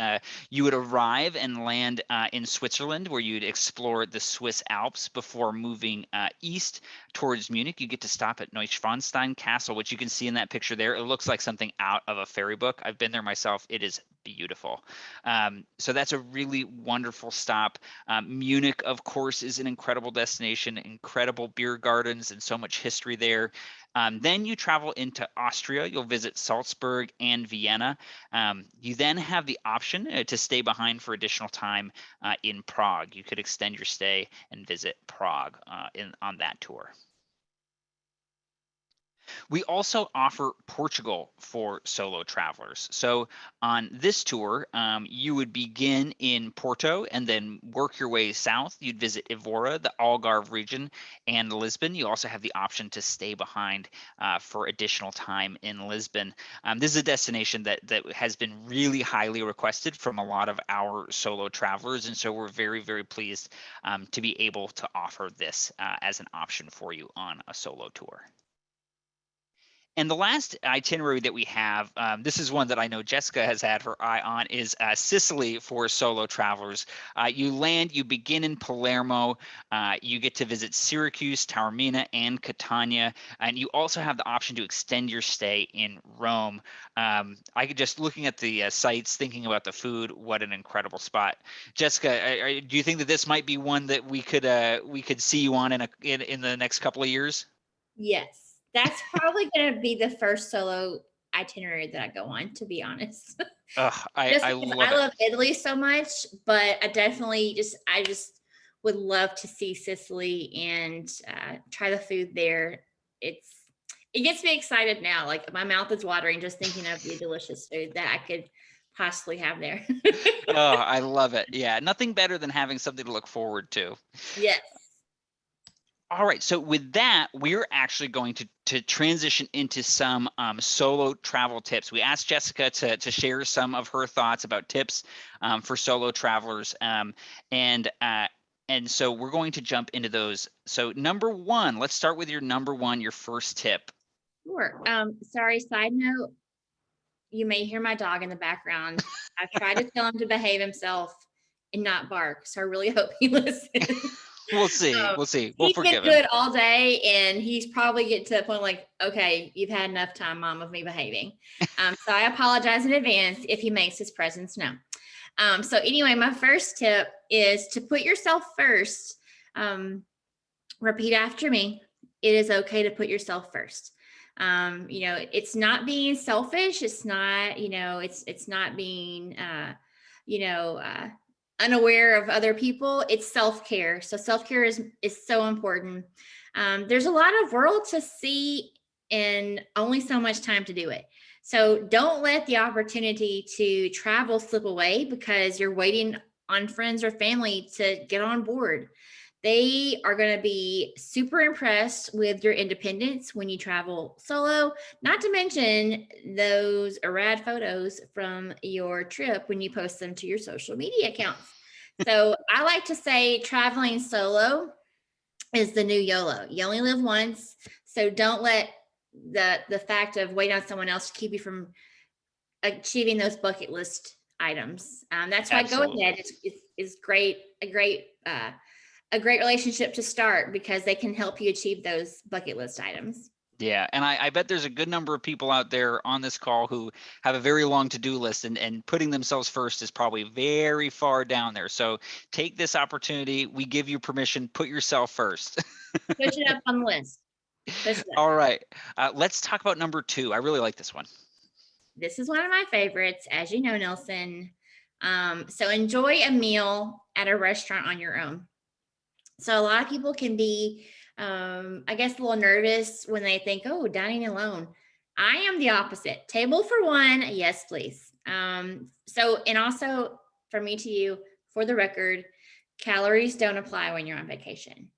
You would arrive and land in Switzerland, where you'd explore the Swiss Alps before moving east towards Munich. You get to stop at Neuschwanstein Castle, which you can see in that picture there. It looks like something out of a fairy book. I've been there myself. It is beautiful. So that's a really wonderful stop. Munich, of course, is an incredible destination, incredible beer gardens, and so much history there. Then you travel into Austria. You'll visit Salzburg and Vienna. You then have the option to stay behind for additional time in Prague. You could extend your stay and visit Prague on that tour. We also offer Portugal for solo travelers. So on this tour, you would begin in Porto and then work your way south. You'd visit Evora, the Algarve region, and Lisbon. You also have the option to stay behind for additional time in Lisbon. This is a destination that has been really highly requested from a lot of our solo travelers, and so we're very, very pleased to be able to offer this as an option for you on a solo tour. And the last itinerary that we have, this is one that I know Jessica has had her eye on, is Sicily for solo travelers. You land, you begin in Palermo, you get to visit Syracuse, Taormina, and Catania, and you also have the option to extend your stay in Rome. I could just looking at the sites, thinking about the food, what an incredible spot. Jessica, do you think that this might be one that we could see you on in the next couple of years? Yes, that's probably going to be the first solo itinerary that I go on, to be honest. Ugh, Just I because love I it. love Italy so much, but I just would love to see Sicily and try the food there. It gets me excited now. Like my mouth is watering just thinking of the delicious food that I could possibly have there. Oh, I love it. Yeah, nothing better than having something to look forward to. Yes. All right, so with that, we're actually going to transition into some solo travel tips. We asked Jessica to share some of her thoughts about tips for solo travelers, and so we're going to jump into those. So number one, let's start with your number one, your first tip. Sure. Sorry, side note, you may hear my dog in the background. I've tried to tell him to behave himself and not bark, so I really hope he listens. We'll see. Um, We'll see. We'll he's been forgive him. good all day, and he's probably getting to the point like, okay, you've had enough time, Mom, of me behaving. So I apologize in advance if he makes his presence known. So anyway, my first tip is to put yourself first. Repeat after me. It is okay to put yourself first. It's not being selfish. It's not, it's not being, you know, uh, unaware of other people. It's self-care. So self-care is so important. There's a lot of world to see and only so much time to do it. So don't let the opportunity to travel slip away because you're waiting on friends or family to get on board. They are going to be super impressed with your independence when you travel solo, not to mention those rad photos from your trip when you post them to your social media accounts. So I like to say traveling solo is the new YOLO. You only live once, so don't let the fact of waiting on someone else keep you from achieving those bucket list items. That's why Go Absolutely. Ahead is great, a great relationship to start because they can help you achieve those bucket list items. Yeah, and I bet there's a good number of people out there on this call who have a very long to-do list, and putting themselves first is probably very far down there. So take this opportunity. We give you permission. Put yourself first. Push it up on the list. Push it up. All right, let's talk about number two. I really like this one. This is one of my favorites, as you know, Nelson. So enjoy a meal at a restaurant on your own. So a lot of people can be, I guess, a little nervous when they think, oh, dining alone. I am the opposite. Table for one, yes, please. And also for me to you, for the record, calories don't apply when you're on vacation.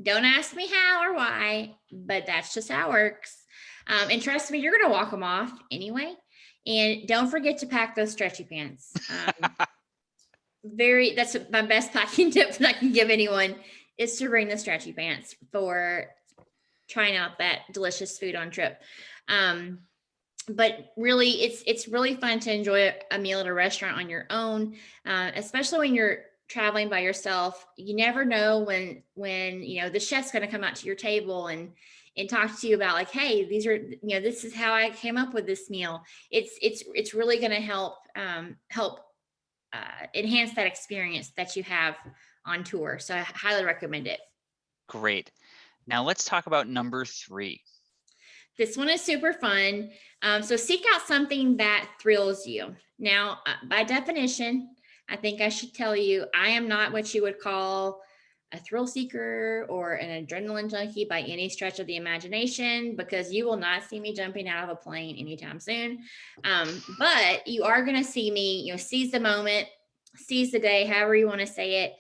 Don't ask me how or why, but that's just how it works. And trust me, you're going to walk them off anyway. And don't forget to pack those stretchy pants. That's my best packing tip that I can give anyone is to bring the stretchy pants for trying out that delicious food on trip. But really, it's really fun to enjoy a meal at a restaurant on your own, especially when you're traveling by yourself. You never know when the chef's going to come out to your table and talk to you about like, hey, this is how I came up with this meal. It's really going to help enhance that experience that you have on tour. So I highly recommend it. Great. Now let's talk about number three. This one is super fun. So seek out something that thrills you. Now, by definition, I think I should tell you, I am not what you would call a thrill seeker or an adrenaline junkie by any stretch of the imagination, because you will not see me jumping out of a plane anytime soon. But you are going to see me, seize the moment, seize the day, however you want to say it.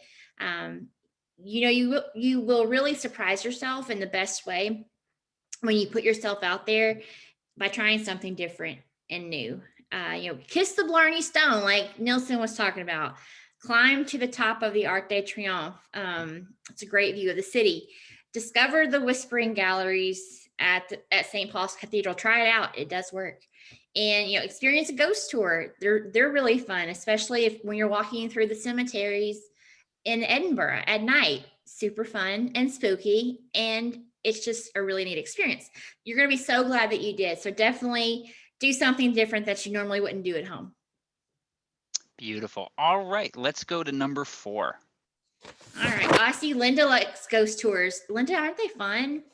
You will really surprise yourself in the best way when you put yourself out there by trying something different and new. Kiss the Blarney Stone, like Nelson was talking about. Climb to the top of the Arc de Triomphe. It's a great view of the city. Discover the Whispering Galleries at St. Paul's Cathedral. Try it out. It does work. And experience a ghost tour. They're really fun, especially when you're walking through the cemeteries in Edinburgh at night. Super fun and spooky, and it's just a really neat experience. You're going to be so glad that you did. So definitely do something different that you normally wouldn't do at home. Beautiful. All right, let's go to number four. All right. Well, I see Linda likes ghost tours. Linda, aren't they fun?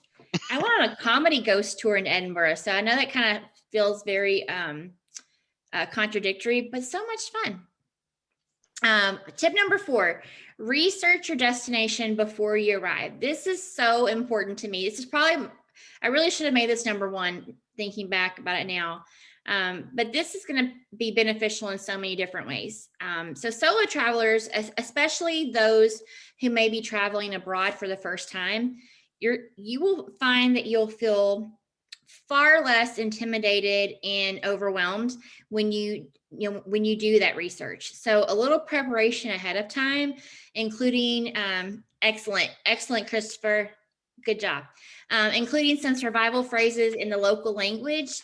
I went on a comedy ghost tour in Edinburgh, so I know that kind of feels very contradictory, but so much fun. Tip number 4, research your destination before you arrive. This is so important to me. I really should have made this number 1 thinking back about it now. But this is going to be beneficial in so many different ways. So solo travelers, especially those who may be traveling abroad for the first time, you will find that you'll feel far less intimidated and overwhelmed when when you do that research. So a little preparation ahead of time, including excellent, Christopher, good job, including some survival phrases in the local language.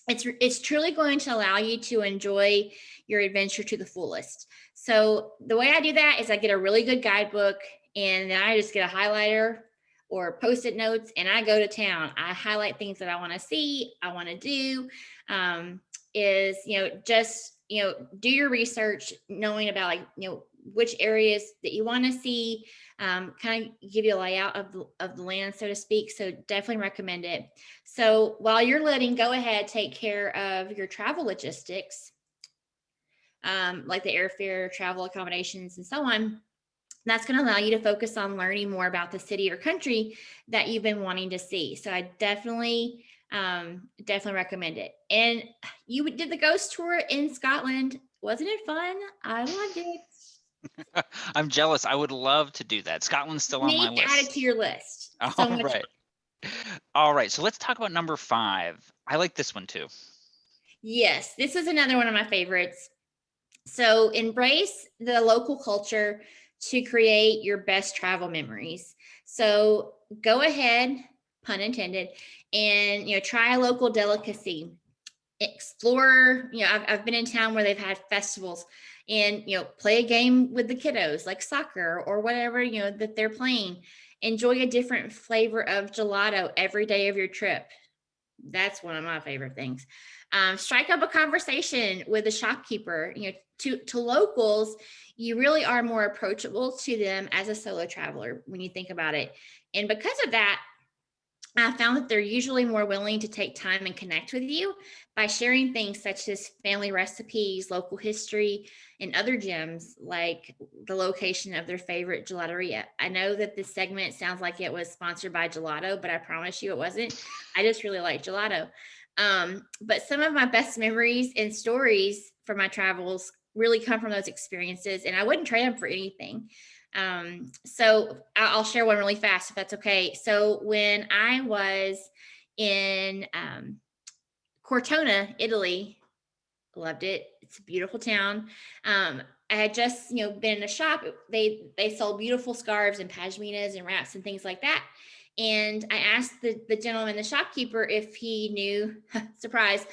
It's truly going to allow you to enjoy your adventure to the fullest. So the way I do that is I get a really good guidebook, and then I just get a highlighter or post-it notes, and I go to town. I highlight things that I want to see, I want to do. Is just do your research, knowing about which areas that you want to see, kind of give you a layout of the land, so to speak. So definitely recommend it. So while you're letting, go ahead, take care of your travel logistics, like the airfare, travel accommodations, and so on. That's going to allow you to focus on learning more about the city or country that you've been wanting to see. So I definitely recommend it. And you did the ghost tour in Scotland. Wasn't it fun? I loved it. I'm jealous. I would love to do that. Scotland's still on my Need to add it list. to your list. So All much fun. right. All right. So let's talk about number 5. I like this one too. Yes, this is another one of my favorites. So embrace the local culture to create your best travel memories. So go ahead, pun intended, and try a local delicacy. Explore. I've been in town where they've had festivals, and play a game with the kiddos, like soccer or whatever that they're playing. Enjoy a different flavor of gelato every day of your trip. That's one of my favorite things. Strike up a conversation with a shopkeeper. To locals, you really are more approachable to them as a solo traveler when you think about it. And because of that, I found that they're usually more willing to take time and connect with you by sharing things such as family recipes, local history, and other gems like the location of their favorite gelateria. I know that this segment sounds like it was sponsored by gelato, but I promise you it wasn't. I just really like gelato. But some of my best memories and stories from my travels really come from those experiences, and I wouldn't trade them for anything. So I'll share one really fast if that's okay. So when I was in Cortona, Italy, loved it. It's a beautiful town. I had just been in a shop. They sold beautiful scarves and pashminas and wraps and things like that. And I asked the gentleman, the shopkeeper, if he knew, surprise,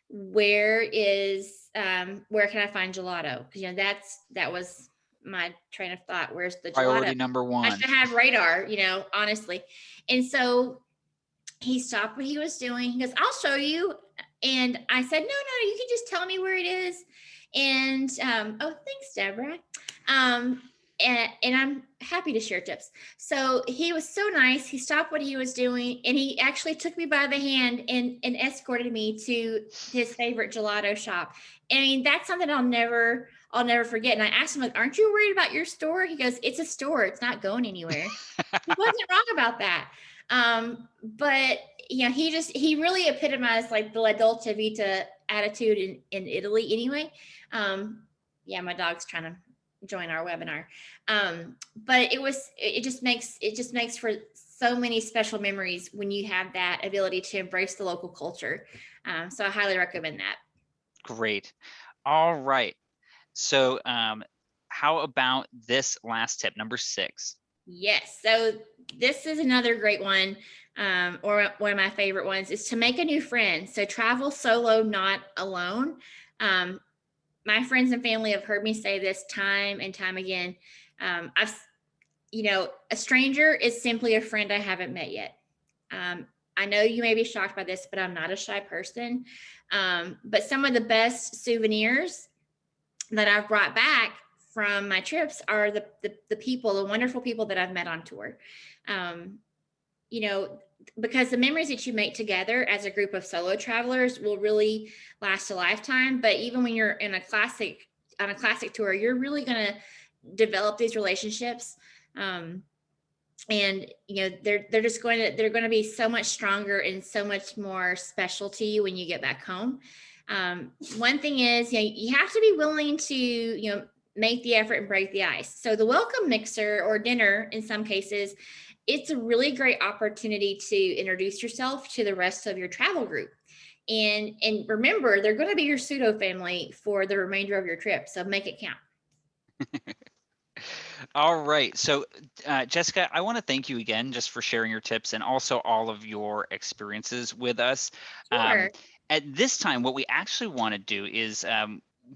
where can I find gelato? Because that was my train of thought. Where's the gelato? Priority number I 1. should have radar, honestly. And so he stopped what he was doing. He goes, "I'll show you." And I said, "No, you can just tell me where it is." And oh, thanks, Deborah. And I'm happy to share tips. So he was so nice. He stopped what he was doing, and he actually took me by the hand and escorted me to his favorite gelato shop. I mean, that's something I'll never forget. And I asked him, like, "Aren't you worried about your store?" He goes, "It's a store. It's not going anywhere." He wasn't wrong about that. But he really epitomized like the La Dolce Vita attitude in Italy anyway. Yeah, my dog's trying to join our webinar. But it just makes for so many special memories when you have that ability to embrace the local culture. So I highly recommend that. Great. All right. So how about this last tip, number 6? Yes. So this is another great one, or one of my favorite ones, is to make a new friend. So travel solo, not alone. My friends and family have heard me say this time and time again. A stranger is simply a friend I haven't met yet. I know you may be shocked by this, but I'm not a shy person. But some of the best souvenirs that I've brought back from my trips are the people, the wonderful people that I've met on tour. Because the memories that you make together as a group of solo travelers will really last a lifetime. But even when you're on a classic tour, you're really going to develop these relationships. And they're going to be so much stronger and so much more special to you when you get back home. One thing is, you have to be willing to make the effort and break the ice. So the welcome mixer or dinner in some cases it's a really great opportunity to introduce yourself to the rest of your travel group. And remember, they're going to be your pseudo family for the remainder of your trip. So make it count. All right. So, Jessica, I want to thank you again just for sharing your tips and also all of your experiences with us. Um, Sure. at this time, what we actually want to do is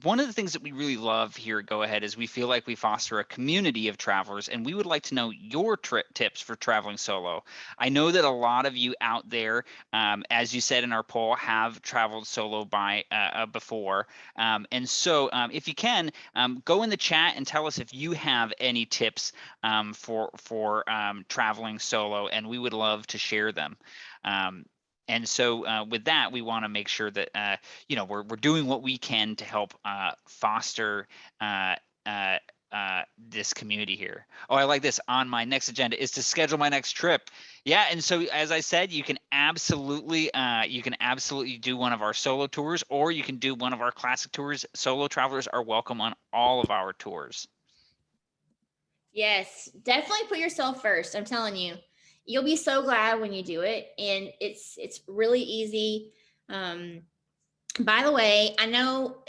one of the things that we really love here at Go Ahead is we feel like we foster a community of travelers, and we would like to know your tips for traveling solo. I know that a lot of you out there, as you said in our poll, have traveled solo before. And so, if you can, go in the chat and tell us if you have any tips for traveling solo, and we would love to share them. And so with that, we want to make sure that we're doing what we can to help foster uh, uh, this community here. Oh, I like this. On my next agenda is to schedule my next trip. Yeah, and so as I said, you can absolutely do one of our solo tours, or you can do one of our classic tours. Solo travelers are welcome on all of our tours. Yes, definitely put yourself first. I'm telling you, you'll be so glad when you do it, and it's really easy. Um, by the way, I know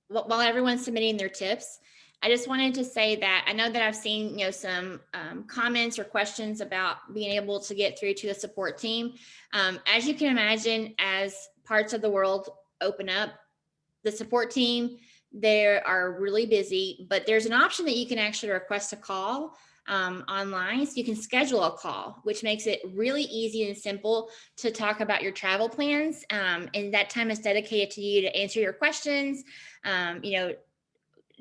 while everyone's submitting their tips, I just wanted to say that I know that I've seen some comments or questions about being able to get through to the support team. As you can imagine, as parts of the world open up, the support team, they are really busy, but there's an option that you can actually request a call online. So you can schedule a call, which makes it really easy and simple to talk about your travel plans. And that time is dedicated to you to answer your questions,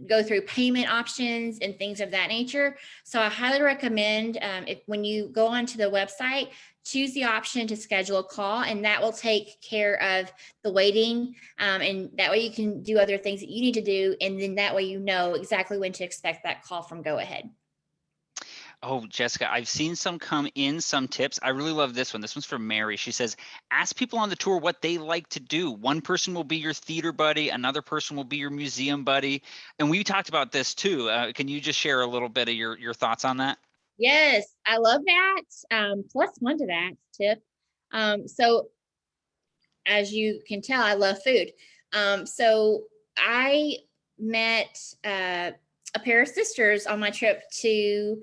go through payment options and things of that nature. So I highly recommend if when you go onto the website, choose the option to schedule a call, and that will take care of the waiting. And that way you can do other things that you need to do. And then that way you know exactly when to expect that call from Go Ahead. Oh, Jessica, I've seen some come in, some tips. I really love this one. This one's from Mary. She says, ask people on the tour what they like to do. One person will be your theater buddy, another person will be your museum buddy. And we talked about this too. Can you just share a little bit of your thoughts on that? Yes, I love that. Plus one to that tip. So as you can tell, I love food. So I met a pair of sisters on my trip to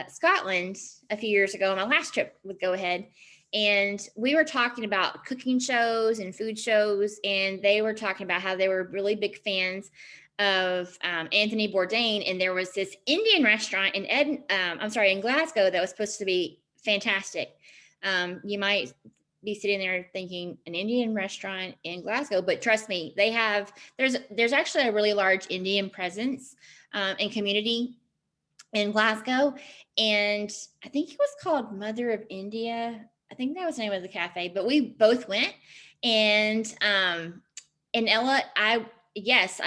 Scotland a few years ago, my last trip with Go Ahead. And we were talking about cooking shows and food shows, and they were talking about how they were really big fans of Anthony Bourdain. And there was this Indian restaurant in Glasgow that was supposed to be fantastic. You might be sitting there thinking an Indian restaurant in Glasgow, but trust me, there's actually a really large Indian presence and community in Glasgow, and I think it was called Mother of India. I think that was the name of the cafe, but we both went, and Ella, I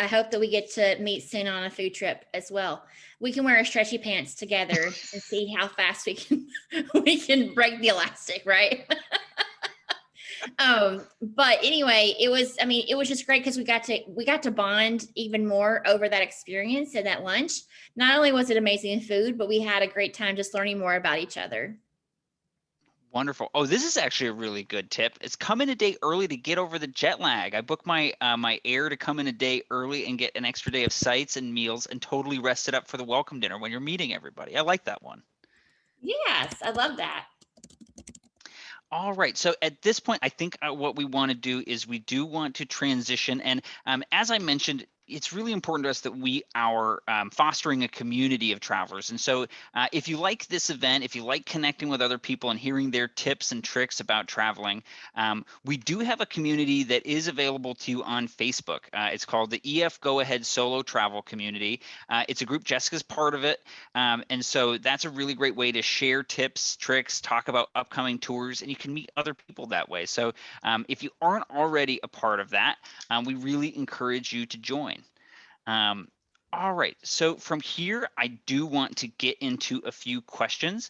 hope that we get to meet soon on a food trip as well. We can wear our stretchy pants together and see how fast we can we can break the elastic, right? But anyway, it was just great because we got to bond even more over that experience and that lunch. Not only was it amazing food, but we had a great time just learning more about each other. Wonderful. Oh, this is actually a really good tip. It's come in a day early to get over the jet lag. I booked my air to come in a day early and get an extra day of sights and meals and totally rested up for the welcome dinner when you're meeting everybody. I like that one. Yes, I love that. All right. So at this point, I think what we want to do is we do want to transition. And as I mentioned, it's really important to us that we are fostering a community of travelers. And so if you like this event, if you like connecting with other people and hearing their tips and tricks about traveling, we do have a community that is available to you on Facebook. It's called the EF Go Ahead Solo Travel Community. It's a group, Jessica's part of it. And so that's a really great way to share tips, tricks, talk about upcoming tours, and you can meet other people that way. So if you aren't already a part of that, we really encourage you to join. Um, All right. So from here, I do want to get into a few questions.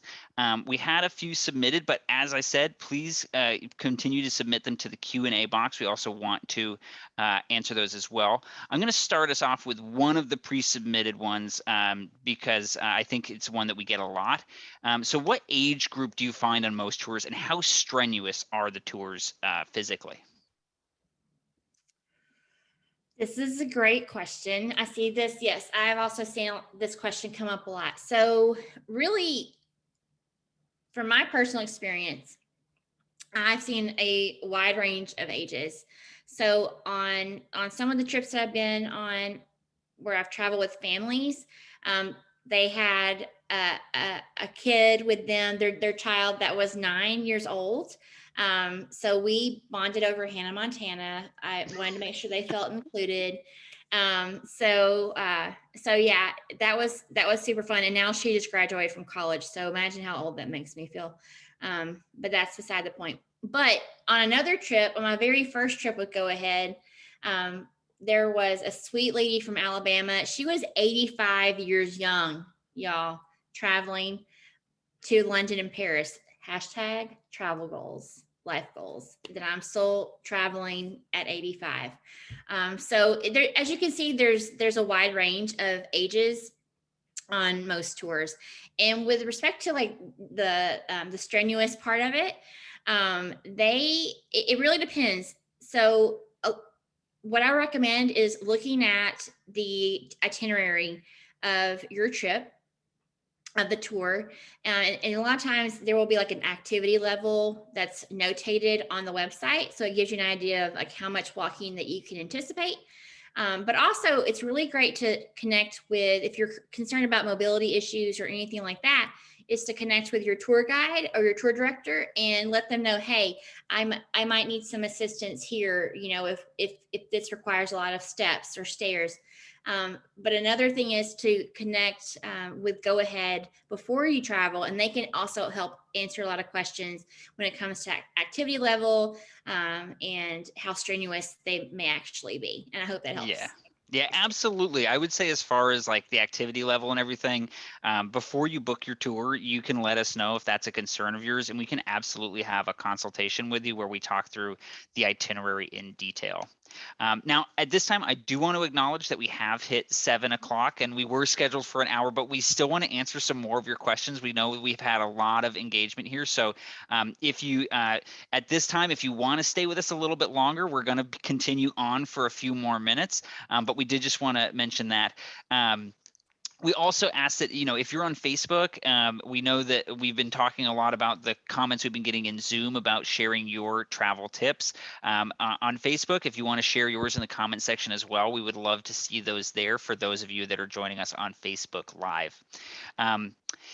We had a few submitted, but as I said, please continue to submit them to the Q&A box. We also want to answer those as well. I'm going to start us off with one of the pre-submitted ones because I think it's one that we get a lot. So what age group do you find on most tours, and how strenuous are the tours physically? This is a great question. I see this. Yes, I've also seen this question come up a lot. So, really, from my personal experience, I've seen a wide range of ages. So, on some of the trips that I've been on, where I've traveled with families, they had a kid with them, their child that was 9 years old. So we bonded over Hannah Montana. I wanted to make sure they felt included. So yeah, that was super fun. And now she just graduated from college. So imagine how old that makes me feel. But that's beside the point. But on another trip, on my very first trip with Go Ahead, there was a sweet lady from Alabama. She was 85 years young, y'all, traveling to London and Paris. Hashtag travel goals, life goals. That I'm still traveling at 85. So there, as you can see, there's a wide range of ages on most tours. And with respect to like the strenuous part of it, it really depends. So what I recommend is looking at the itinerary of your trip, of the tour. And a lot of times there will be like an activity level that's notated on the website. So it gives you an idea of like how much walking that you can anticipate. But also, it's really great to connect with, if you're concerned about mobility issues or anything like that, is to connect with your tour guide or your tour director and let them know, hey, I might need some assistance here, if this requires a lot of steps or stairs. But another thing is to connect with Go Ahead before you travel, and they can also help answer a lot of questions when it comes to activity level and how strenuous they may actually be. And I hope that Yeah. helps. Yeah, absolutely. I would say as far as like the activity level and everything, before you book your tour, you can let us know if that's a concern of yours, and we can absolutely have a consultation with you where we talk through the itinerary in detail. Now, at this time, I do want to acknowledge that we have hit 7 o'clock and we were scheduled for an hour, but we still want to answer some more of your questions. We know we've had a lot of engagement here. So if you at this time, if you want to stay with us a little bit longer, we're going to continue on for a few more minutes. But we did just want to mention that. We also ask that, if you're on Facebook, we know that we've been talking a lot about the comments we've been getting in Zoom about sharing your travel tips. On Facebook, if you want to share yours in the comment section as well, we would love to see those there for those of you that are joining us on Facebook Live.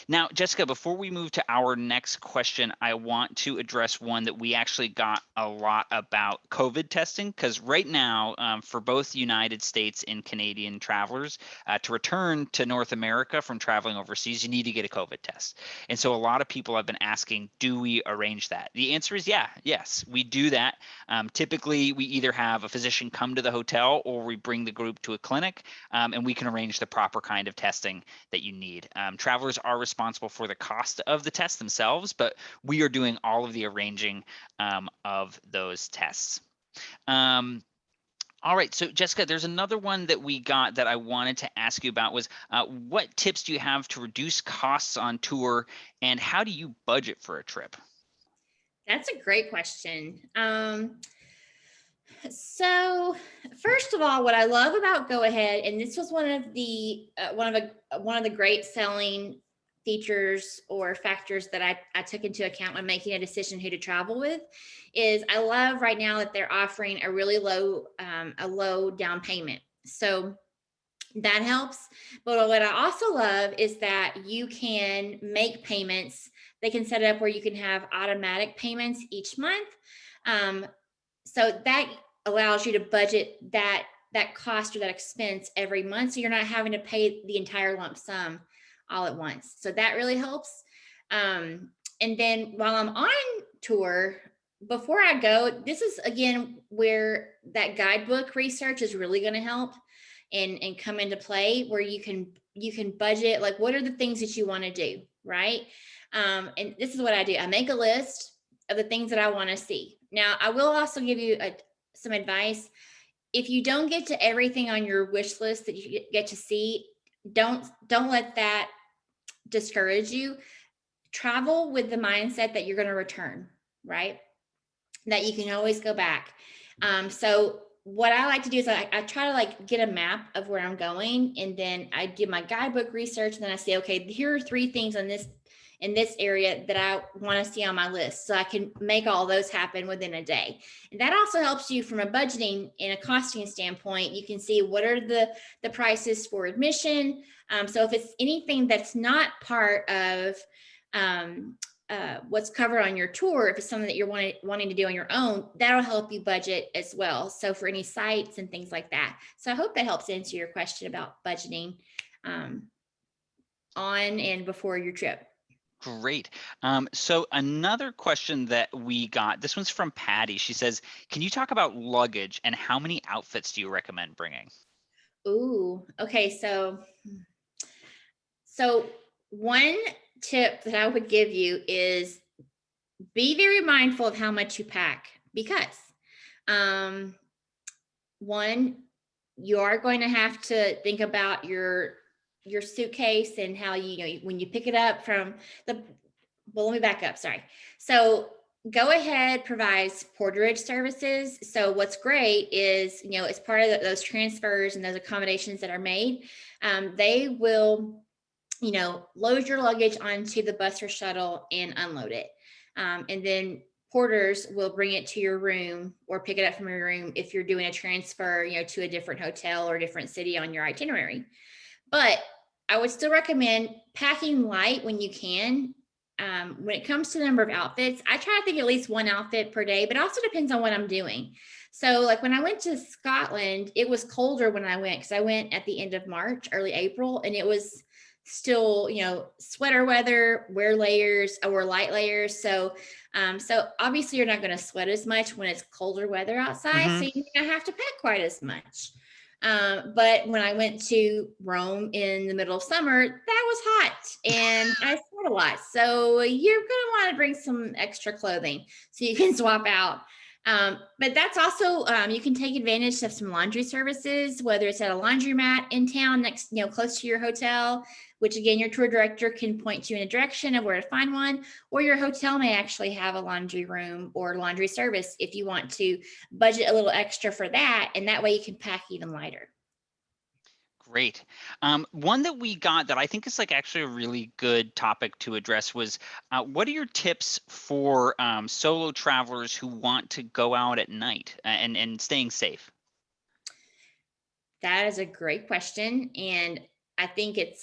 Now, Jessica, before we move to our next question, I want to address one that we actually got a lot about COVID testing, because right now, for both United States and Canadian travelers, to return to North America from traveling overseas, you need to get a COVID test. And so a lot of people have been asking, do we arrange that? The answer is yes, we do that. Typically, we either have a physician come to the hotel or we bring the group to a clinic, and we can arrange the proper kind of testing that you need. Travelers are responsible for the cost of the tests themselves, but we are doing all of the arranging of those tests. All right, so Jessica, there's another one that we got that I wanted to ask you about was what tips do you have to reduce costs on tour, and how do you budget for a trip? That's a great question. So first of all, what I love about Go Ahead, and this was one of the great selling features or factors that I took into account when making a decision who to travel with, is I love right now that they're offering a really low down payment. So that helps. But what I also love is that you can make payments. They can set it up where you can have automatic payments each month. Um, so that allows you to budget that cost or that expense every month, so you're not having to pay the entire lump sum all at once. So that really helps. And then while I'm on tour, before I go, this is again where that guidebook research is really going to help. and come into play, where you can budget, like, what are the things that you want to do, right? And this is what I do. I make a list of the things that I want to see. Now, I will also give you some advice. If you don't get to everything on your wish list that you get to see, don't let that discourage you. Travel with the mindset that you're going to return, right? That you can always go back. So what I like to do is I try to like get a map of where I'm going, and then I do my guidebook research, and then I say, okay, here are 3 things on this in this area that I want to see on my list, so I can make all those happen within a day. And that also helps you from a budgeting and a costing standpoint. You can see what are the prices for admission. So if it's anything that's not part of what's covered on your tour, if it's something that you're wanting to do on your own, that'll help you budget as well. So for any sites and things like that. So I hope that helps answer your question about budgeting on and before your trip. Great. So another question that we got, this one's from Patty. She says, can you talk about luggage and how many outfits do you recommend bringing? Ooh, okay. So one tip that I would give you is be very mindful of how much you pack, because um, one, you are going to have to think about your suitcase and how when you pick it up from the well, let me back up. Sorry. So Go Ahead provides porterage services. So what's great is, as part of those transfers and those accommodations that are made, they will, load your luggage onto the bus or shuttle and unload it. And then porters will bring it to your room or pick it up from your room if you're doing a transfer, to a different hotel or a different city on your itinerary. But I would still recommend packing light when you can. When it comes to the number of outfits, I try to think at least one outfit per day, but it also depends on what I'm doing. So, like when I went to Scotland, it was colder when I went, because I went at the end of March, early April, and it was still, sweater weather, wear layers, or light layers. So obviously you're not going to sweat as much when it's colder weather outside. Mm-hmm. So you're going to have to pack quite as much. But when I went to Rome in the middle of summer, that was hot and I sweat a lot. So you're going to want to bring some extra clothing so you can swap out. But that's also, you can take advantage of some laundry services, whether it's at a laundromat in town next, close to your hotel, which again, your tour director can point you in a direction of where to find one, or your hotel may actually have a laundry room or laundry service if you want to budget a little extra for that. And that way you can pack even lighter. Great. One that we got that I think is like actually a really good topic to address was, what are your tips for solo travelers who want to go out at night and staying safe? That is a great question. And I think it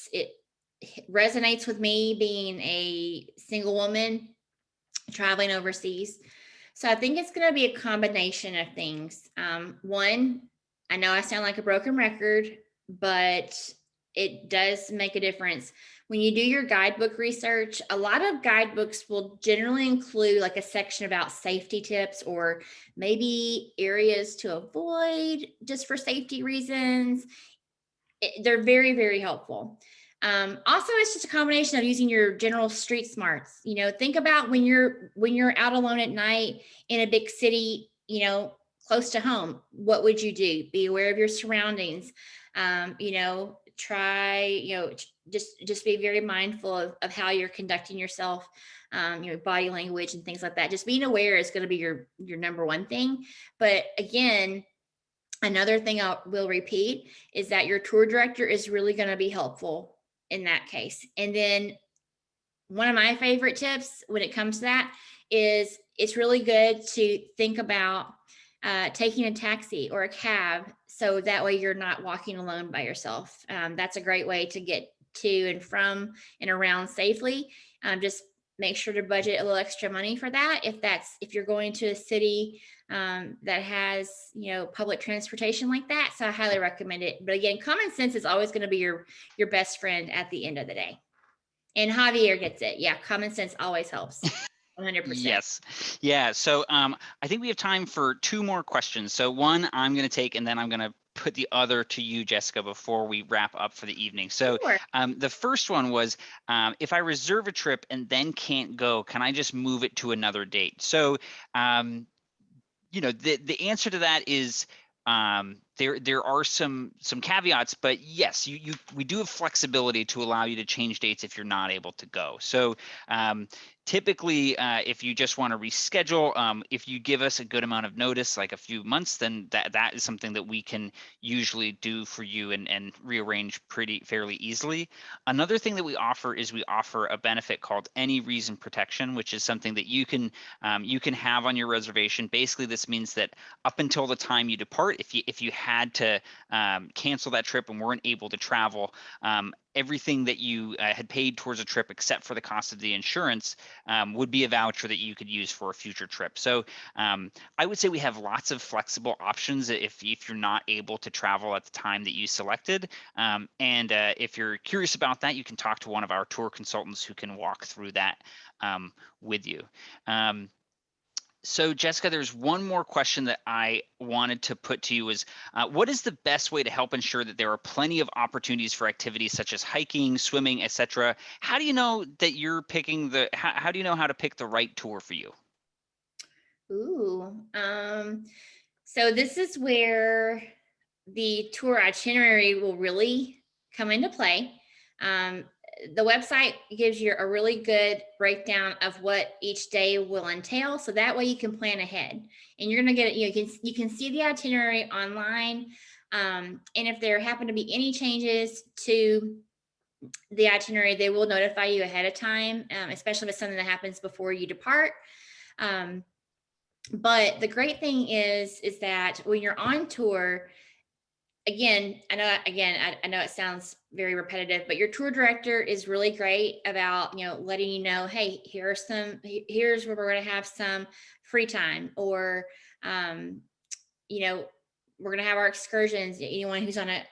resonates with me being a single woman traveling overseas. So I think it's going to be a combination of things. One, I know I sound like a broken record, but it does make a difference. When you do your guidebook research, a lot of guidebooks will generally include like a section about safety tips or maybe areas to avoid just for safety reasons. They're very, very helpful. Also, it's just a combination of using your general street smarts. Think about when you're out alone at night in a big city, close to home. What would you do? Be aware of your surroundings. Try, just be very mindful of how you're conducting yourself. Body language and things like that. Just being aware is going to be your number one thing. But again, another thing I will repeat is that your tour director is really going to be helpful in that case. And then one of my favorite tips when it comes to that is it's really good to think about taking a taxi or a cab, so that way you're not walking alone by yourself. That's a great way to get to and from and around safely. Just make sure to budget a little extra money for that if you're going to a city that has public transportation like that. So I highly recommend it. But again, common sense is always going to be your best friend at the end of the day. And Javier gets it. Yeah, common sense always helps. 100%. Yes. Yeah. So I think we have time for 2 more questions. So one I'm going to take, and then I'm going to put the other to you, Jessica, before we wrap up for the evening. So Sure. the first one was, if I reserve a trip and then can't go, can I just move it to another date? So the answer to that is, there are some caveats, but yes, we do have flexibility to allow you to change dates if you're not able to go. So typically, if you just want to reschedule, if you give us a good amount of notice, like a few months, then that is something that we can usually do for you and rearrange pretty fairly easily. Another thing that we offer is we offer a benefit called any reason protection, which is something that you can have on your reservation. Basically, this means that up until the time you depart, if you had to cancel that trip and weren't able to travel, everything that you had paid towards a trip, except for the cost of the insurance, would be a voucher that you could use for a future trip. So I would say we have lots of flexible options if you're not able to travel at the time that you selected. And if you're curious about that, you can talk to one of our tour consultants who can walk through that with you. So Jessica, there's one more question that I wanted to put to you is, what is the best way to help ensure that there are plenty of opportunities for activities such as hiking, swimming, etc.? How do you know that you're picking how do you know how to pick the right tour for you? Ooh. So this is where the tour itinerary will really come into play. Um, the website gives you a really good breakdown of what each day will entail, so that way you can plan ahead, and you're gonna get you can see the itinerary online. And if there happen to be any changes to the itinerary, they will notify you ahead of time, especially if it's something that happens before you depart. Um, but the great thing is that when you're on tour, I know it sounds very repetitive, but your tour director is really great about, letting you know, hey, here's where we're going to have some free time, or you know we're going to have our excursions, anyone who's on an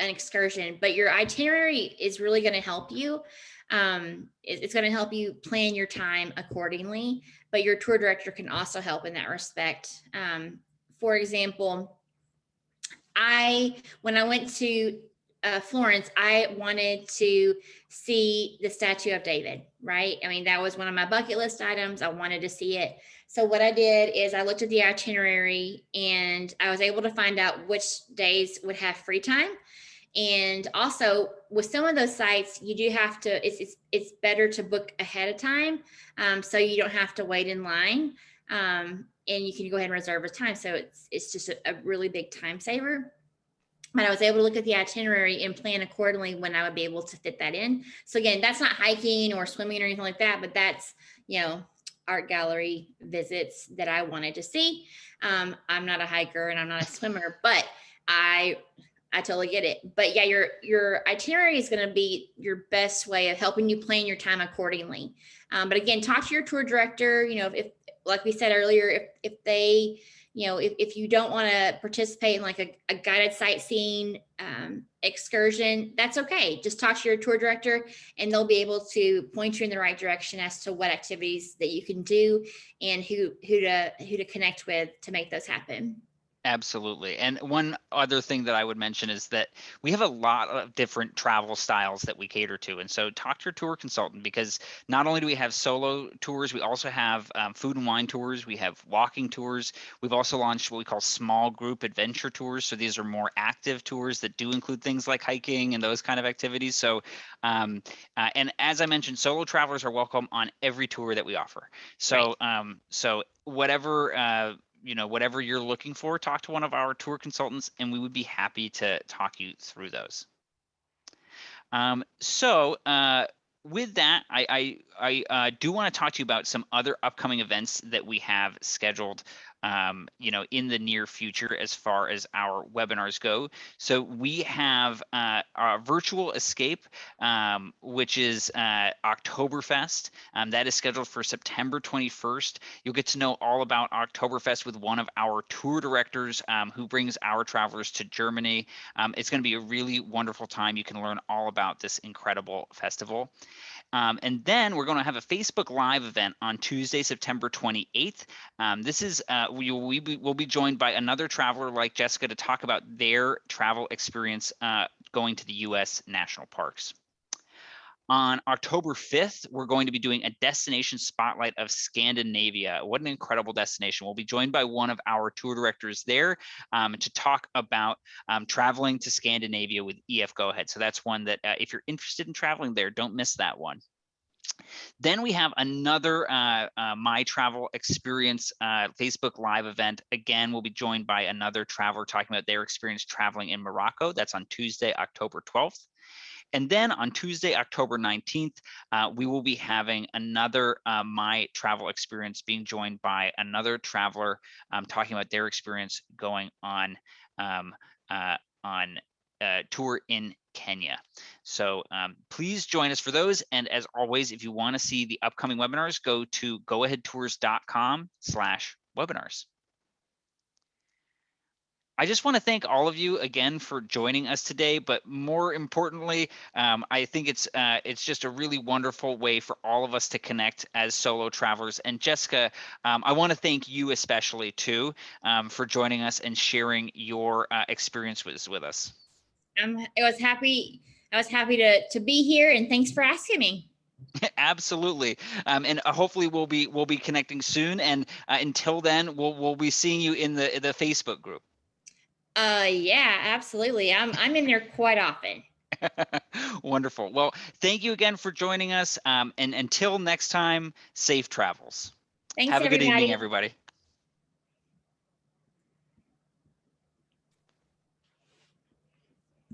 excursion. But your itinerary is really going to help you. It's going to help you plan your time accordingly, but your tour director can also help in that respect. For example, when I went to Florence, I wanted to see the Statue of David, right? I mean, that was one of my bucket list items. I wanted to see it. So what I did is I looked at the itinerary, and I was able to find out which days would have free time. And also with some of those sites, you do have to, it's better to book ahead of time, so you don't have to wait in line. And you can go ahead and reserve a time. So it's just a really big time saver. But I was able to look at the itinerary and plan accordingly when I would be able to fit that in. So again, that's not hiking or swimming or anything like that, but that's, art gallery visits that I wanted to see. I'm not a hiker and I'm not a swimmer, but I totally get it. But yeah, your itinerary is going to be your best way of helping you plan your time accordingly. But again, talk to your tour director. If like we said earlier, if they, if you don't want to participate in like a guided sightseeing excursion, that's okay. Just talk to your tour director, and they'll be able to point you in the right direction as to what activities that you can do and who to connect with to make those happen. Absolutely. And one other thing that I would mention is that we have a lot of different travel styles that we cater to. And so talk to your tour consultant, because not only do we have solo tours, we also have food and wine tours. We have walking tours. We've also launched what we call small group adventure tours. So these are more active tours that do include things like hiking and those kind of activities. So, and as I mentioned, solo travelers are welcome on every tour that we offer. So, Right. so whatever, whatever you're looking for, talk to one of our tour consultants, and we would be happy to talk you through those. So with that, I do want to talk to you about some other upcoming events that we have scheduled, in the near future as far as our webinars go. So we have our virtual escape, which is Oktoberfest. That is scheduled for September 21st. You'll get to know all about Oktoberfest with one of our tour directors, who brings our travelers to Germany. It's going to be a really wonderful time. You can learn all about this incredible festival. And then we're going to have a Facebook Live event on Tuesday, September 28th. This is we'll be joined by another traveler like Jessica to talk about their travel experience going to the U.S. national parks. On October 5th, we're going to be doing a destination spotlight of Scandinavia. What an incredible destination. We'll be joined by one of our tour directors there to talk about traveling to Scandinavia with EF Go Ahead. So that's one that if you're interested in traveling there, don't miss that one. Then we have another My Travel Experience Facebook Live event. Again, we'll be joined by another traveler talking about their experience traveling in Morocco. That's on Tuesday, October 12th. And then on Tuesday, October 19th, we will be having another My Travel Experience being joined by another traveler talking about their experience going on tour in Kenya. So please join us for those. And as always, if you want to see the upcoming webinars, go to goaheadtours.com/webinars. I just want to thank all of you again for joining us today, but more importantly, I think it's just a really wonderful way for all of us to connect as solo travelers. And Jessica, I want to thank you especially too for joining us and sharing your experience with us. I was happy to be here, and thanks for asking me. Absolutely, and hopefully we'll be connecting soon. And until then, we'll be seeing you in the Facebook group. Yeah, absolutely. I'm in there quite often. Wonderful. Well, thank you again for joining us. And until next time, safe travels. Thanks, Have a good evening, everybody. everybody.